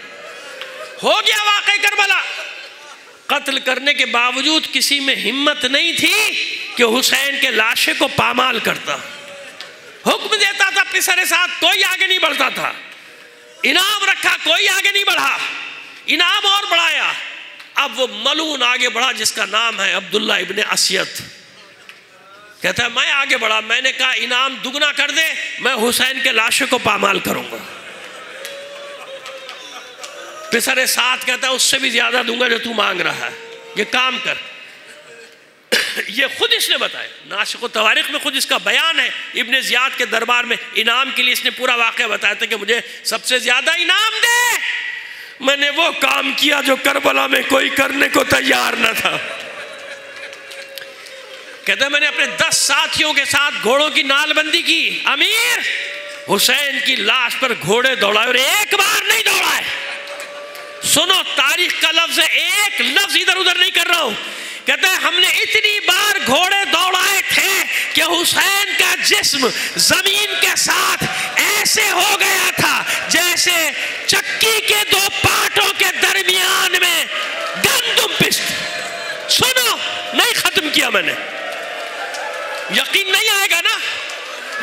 ہو گیا واقعہ کربلا، قتل کرنے کے باوجود کسی میں ہمت نہیں تھی کہ حسین کے لاشے کو پامال کرتا، حکم دیتا تھا پسر ساتھ، کوئی آگے نہیں بڑھتا تھا، انعام رکھا، کوئی آگے نہیں بڑھا، انعام اور بڑھایا۔ اب وہ ملعون آگے بڑھا جس کا نام ہے عبداللہ ابن اسید، کہتا ہے میں آگے بڑھا، میں نے کہا انعام دگنا کر دے، میں حسین کے لاشے کو پامال کروں گا۔ پسر ساتھ کہتا ہے اس سے بھی زیادہ دوں گا جو تو مانگ رہا ہے، یہ کام کر۔ یہ خود اس نے بتایا، ناسخ و تواریخ میں خود اس کا بیان ہے، ابن زیاد کے دربار میں انعام کے لیے اس نے پورا واقعہ بتایا تھا کہ مجھے سب سے زیادہ انعام دے، میں نے وہ کام کیا جو کربلا میں کوئی کرنے کو تیار نہ تھا۔ کہتا ہے میں نے اپنے 10 ساتھیوں کے ساتھ گھوڑوں کی نال بندی کی، امیر حسین کی لاش پر گھوڑے دوڑائے اور ایک بار نہیں دوڑائے، سنو تاریخ کا لفظ ہے، ایک لفظ ادھر ادھر نہیں کر رہا ہوں. کہتا ہے ہم نے اتنی بار گھوڑے دوڑائے تھے کہ حسین کا جسم زمین کے ساتھ ایسے ہو گیا تھا جیسے چکی کے دو پاٹوں کے درمیان میں گندم پست. سنو نہیں ختم کیا میں نے. یقین نہیں آئے گا نا،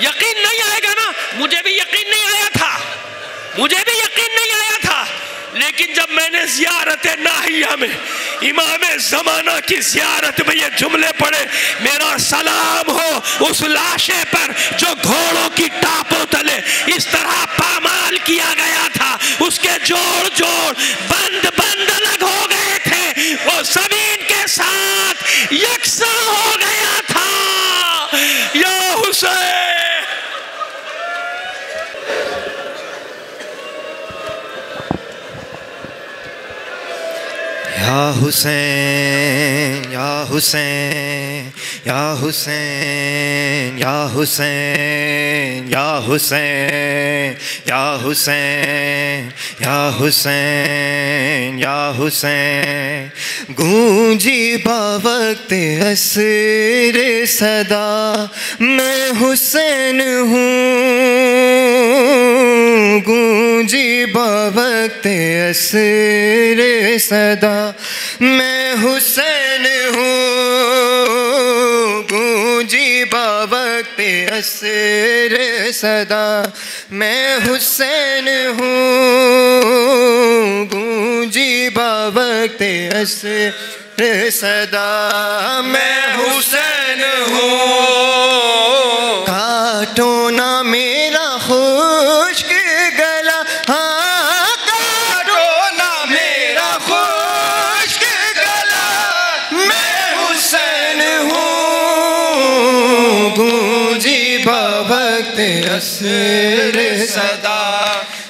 یقین نہیں آئے گا نا. مجھے بھی یقین نہیں آیا تھا، مجھے بھی یقین نہیں آیا تھا، لیکن جب میں نے زیارت ناہیہ میں امام زمانہ کی زیارت میں یہ جملے پڑھے، میرا سلام ہو اس لاشے پر جو گھوڑوں کی ٹاپوں تلے اس طرح پامال کیا گیا تھا، اس کے جوڑ جوڑ بند بند الگ ہو گئے تھے، وہ زمین کے ساتھ یکساں ہو گیا تھا. یا حسین، یا حسین یا حسین یا حسین یا حسین یا حسین یا حسین یا حسین یا حسین. گونجی باوقت عصر صدا میں حسین ہوں، گونجی باوقت عصر صدا میں حسین ہوں، گونجی باوقت عصر صدا میں حسین ہوں، گونجی باوقت عصر صدا میں حسین ہوں. کاٹو نہ میرا خشک گلا، ہاں کاٹو نہ میرا خشک گلا، میں حسین ہوں، گونجی باوقت عصر صدا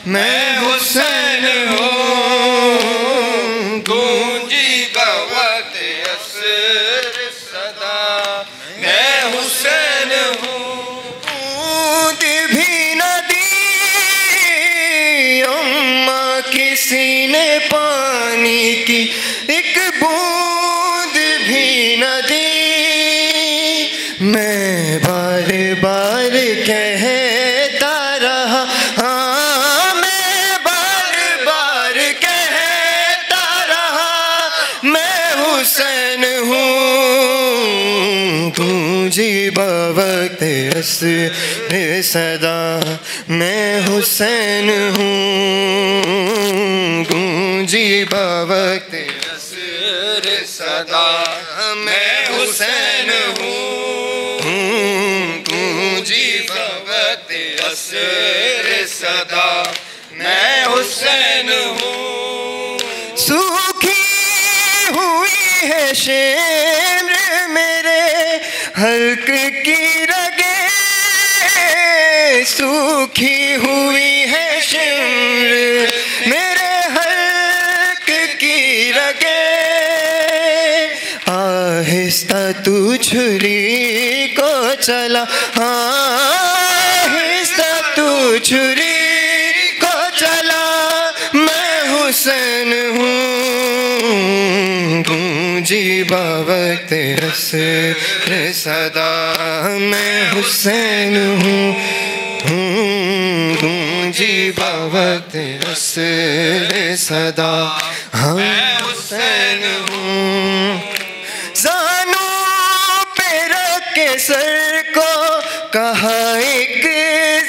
میں حسین ہوں، گونجی باوقت عصر صدا میں حسین ہوں. بوند بھی نہ دی اماں کسی نے پانی کی، ایک بوند بھی نہ دی، میں بار بار کہتا رہا، ہاں میں بار بار کہتا رہا، میں حسین ہوں، گونجی باوقت عصر صدا میں حسین ہوں، گونجی باوقت عصر صدا میں حسین ہوں، گونجی باوقت عصر صدا میں حسین ہوں. سوکھی ہوئی ہے شمر میرے حلق کی رگیں، سوکھی ہوئی ہے شمر میرے حلق کی رگیں، آہستہ تو چھری کو چلا، آہستہ تو چھری کو چلا، میں حسین ہوں، گونجی باوقت عصر صدا میں حسین ہوں، گونجی باوقت عصر صدا میں حسین ہوں. زانوں پہ رکھ کے سر کو کہا ایک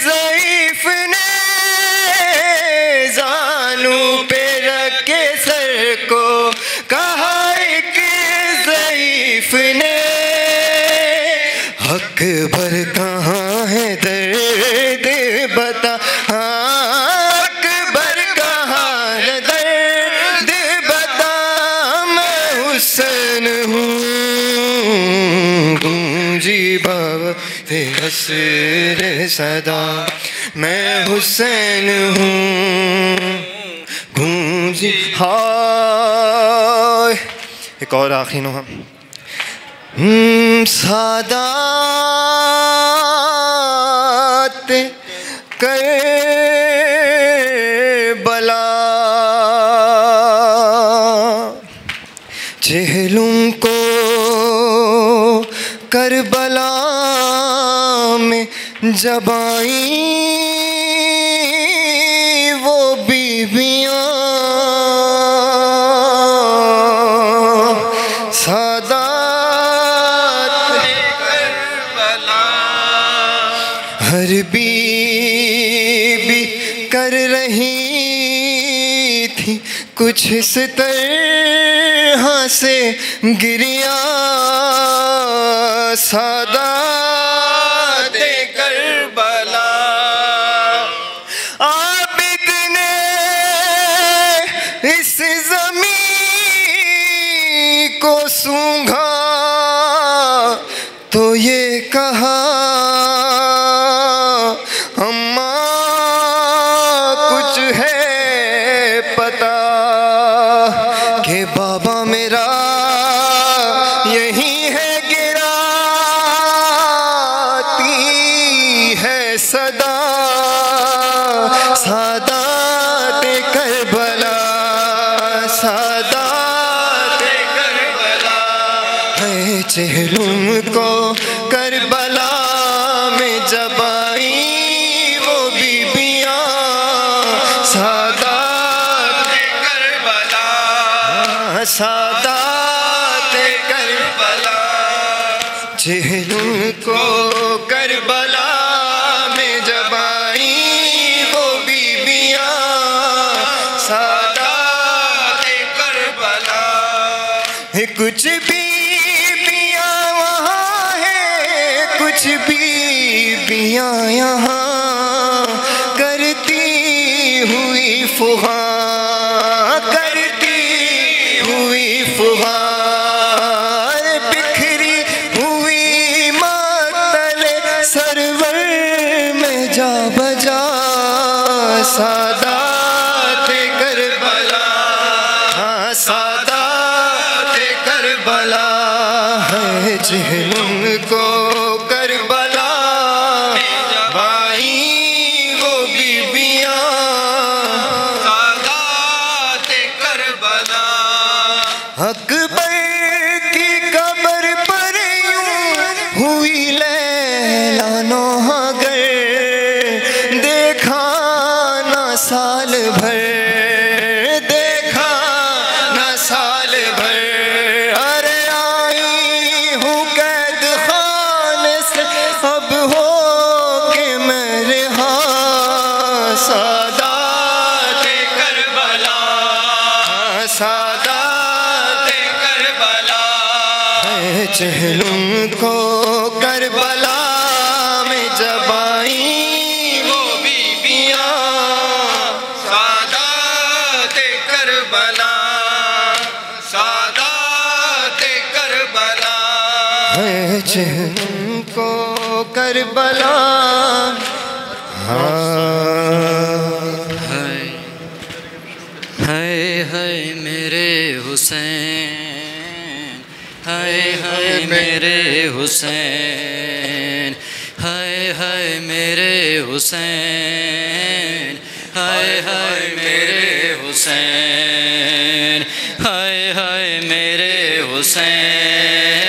ضعیف نے، زانوں پہ رکھ کے سر کو کہا ایک ضعیف نے، اکبر کہاں ہے درد بتا، اکبر کہاں ہے درد بتا، میں حسین ہوں، گونجی باوقت عصر صدا میں حسین ہوں، گونجی. ہائے ایک اور آخری نوحہ. سادات کربلا کربلا میں جب آئیں وہ بیویاں سادات کربلا، ہر بیوی کر رہی تھی کچھ اس طرح سے گریہ، سادات کربلا۔ عابد نے اس زمین کو سونگھا تو یہ کہا اماں کچھ ہے پتا کہ بابا میرا یہی ہے گراتی ہے صدا، سادات کربلا، سادات کربلا۔ ہے چہلم کو کربلا میں جب آئیں وہ بیبیاں، سادات کربلا، سادات کربلا۔ چہلم کو کربلا میں جب آئیں وہ بیبیاں، سادات کربلا۔ کچھ بیبیاں وہاں ہیں، کچھ بیبیاں یہاں کرتی ہوئی فغاں، کرتی ہوئی فغاں، بکھری ہوئی ماتل سرور میں جا بجا، سادات کربلا، ہاں سادات کربلا۔ ہے چہلم کو کربلا آئیں وہ بیبیاں، سادات کربلا۔ اکبر کی قبر پر یوں ہوئی لیلا نوحگر، دیکھا نہ سال بھر، دیکھا نہ سال بھر، ارے آئی ہوں قید خانے سے اب ہو کے میں رہا، سادات کربلا، سادات کربلا۔ ہے چہلم کو کربلا میں جب آئیں وہ بیبیاں، سادات کربلا، سادات کربلا۔ ہے چہلم کو کربلا، ہائے میرے حسین، ہائے میرے حسین، ہائے میرے حسین، ہائے میرے حسین، ہائے میرے حسین،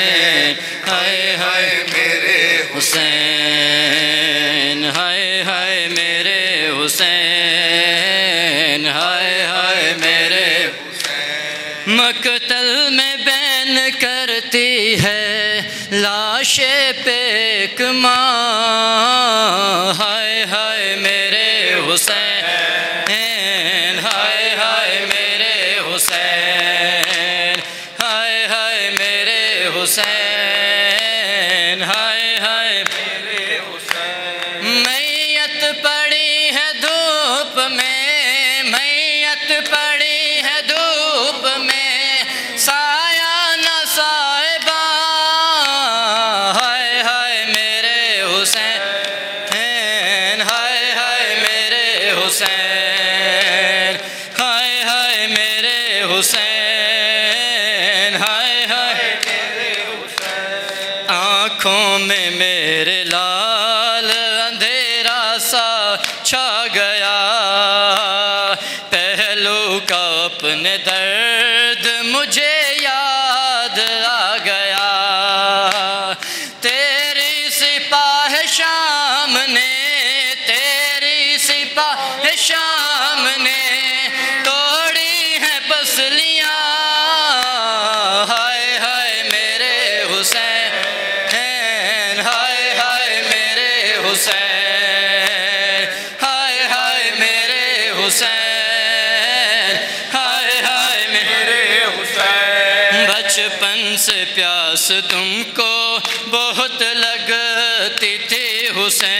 ہائے میرے حسین، ہائے میرے حسین، ہائے میرے حسین۔ مقتل میں بین کرتی ہے لاش پیک ماں، ہائے میرے حسین، ہائے میرے حسین، ہائے میرے حسین، ہائے میرے حسین۔ میت پڑی ہے دھوپ میں، میت پڑی ہے دھوپ میں، سایہ نہ صاحبہ، ہائے میرے حسین، ہائے میرے حسین، ہائے میرے حسین، ہائے میرے حسین۔ آنکھوں میں میرے لال اندھیرا سا چھا گیا، پہلو کا اپنے درد مجھے یاد آ گیا، شام نے توڑی ہیں پسلیاں، ہائے ہائے میرے حسین، ہائے ہائے میرے حسین، ہائے ہائے میرے حسین، ہائے ہائے میرے حسین۔ بچپن سے پیاس تم کو بہت لگتی تھی حسین،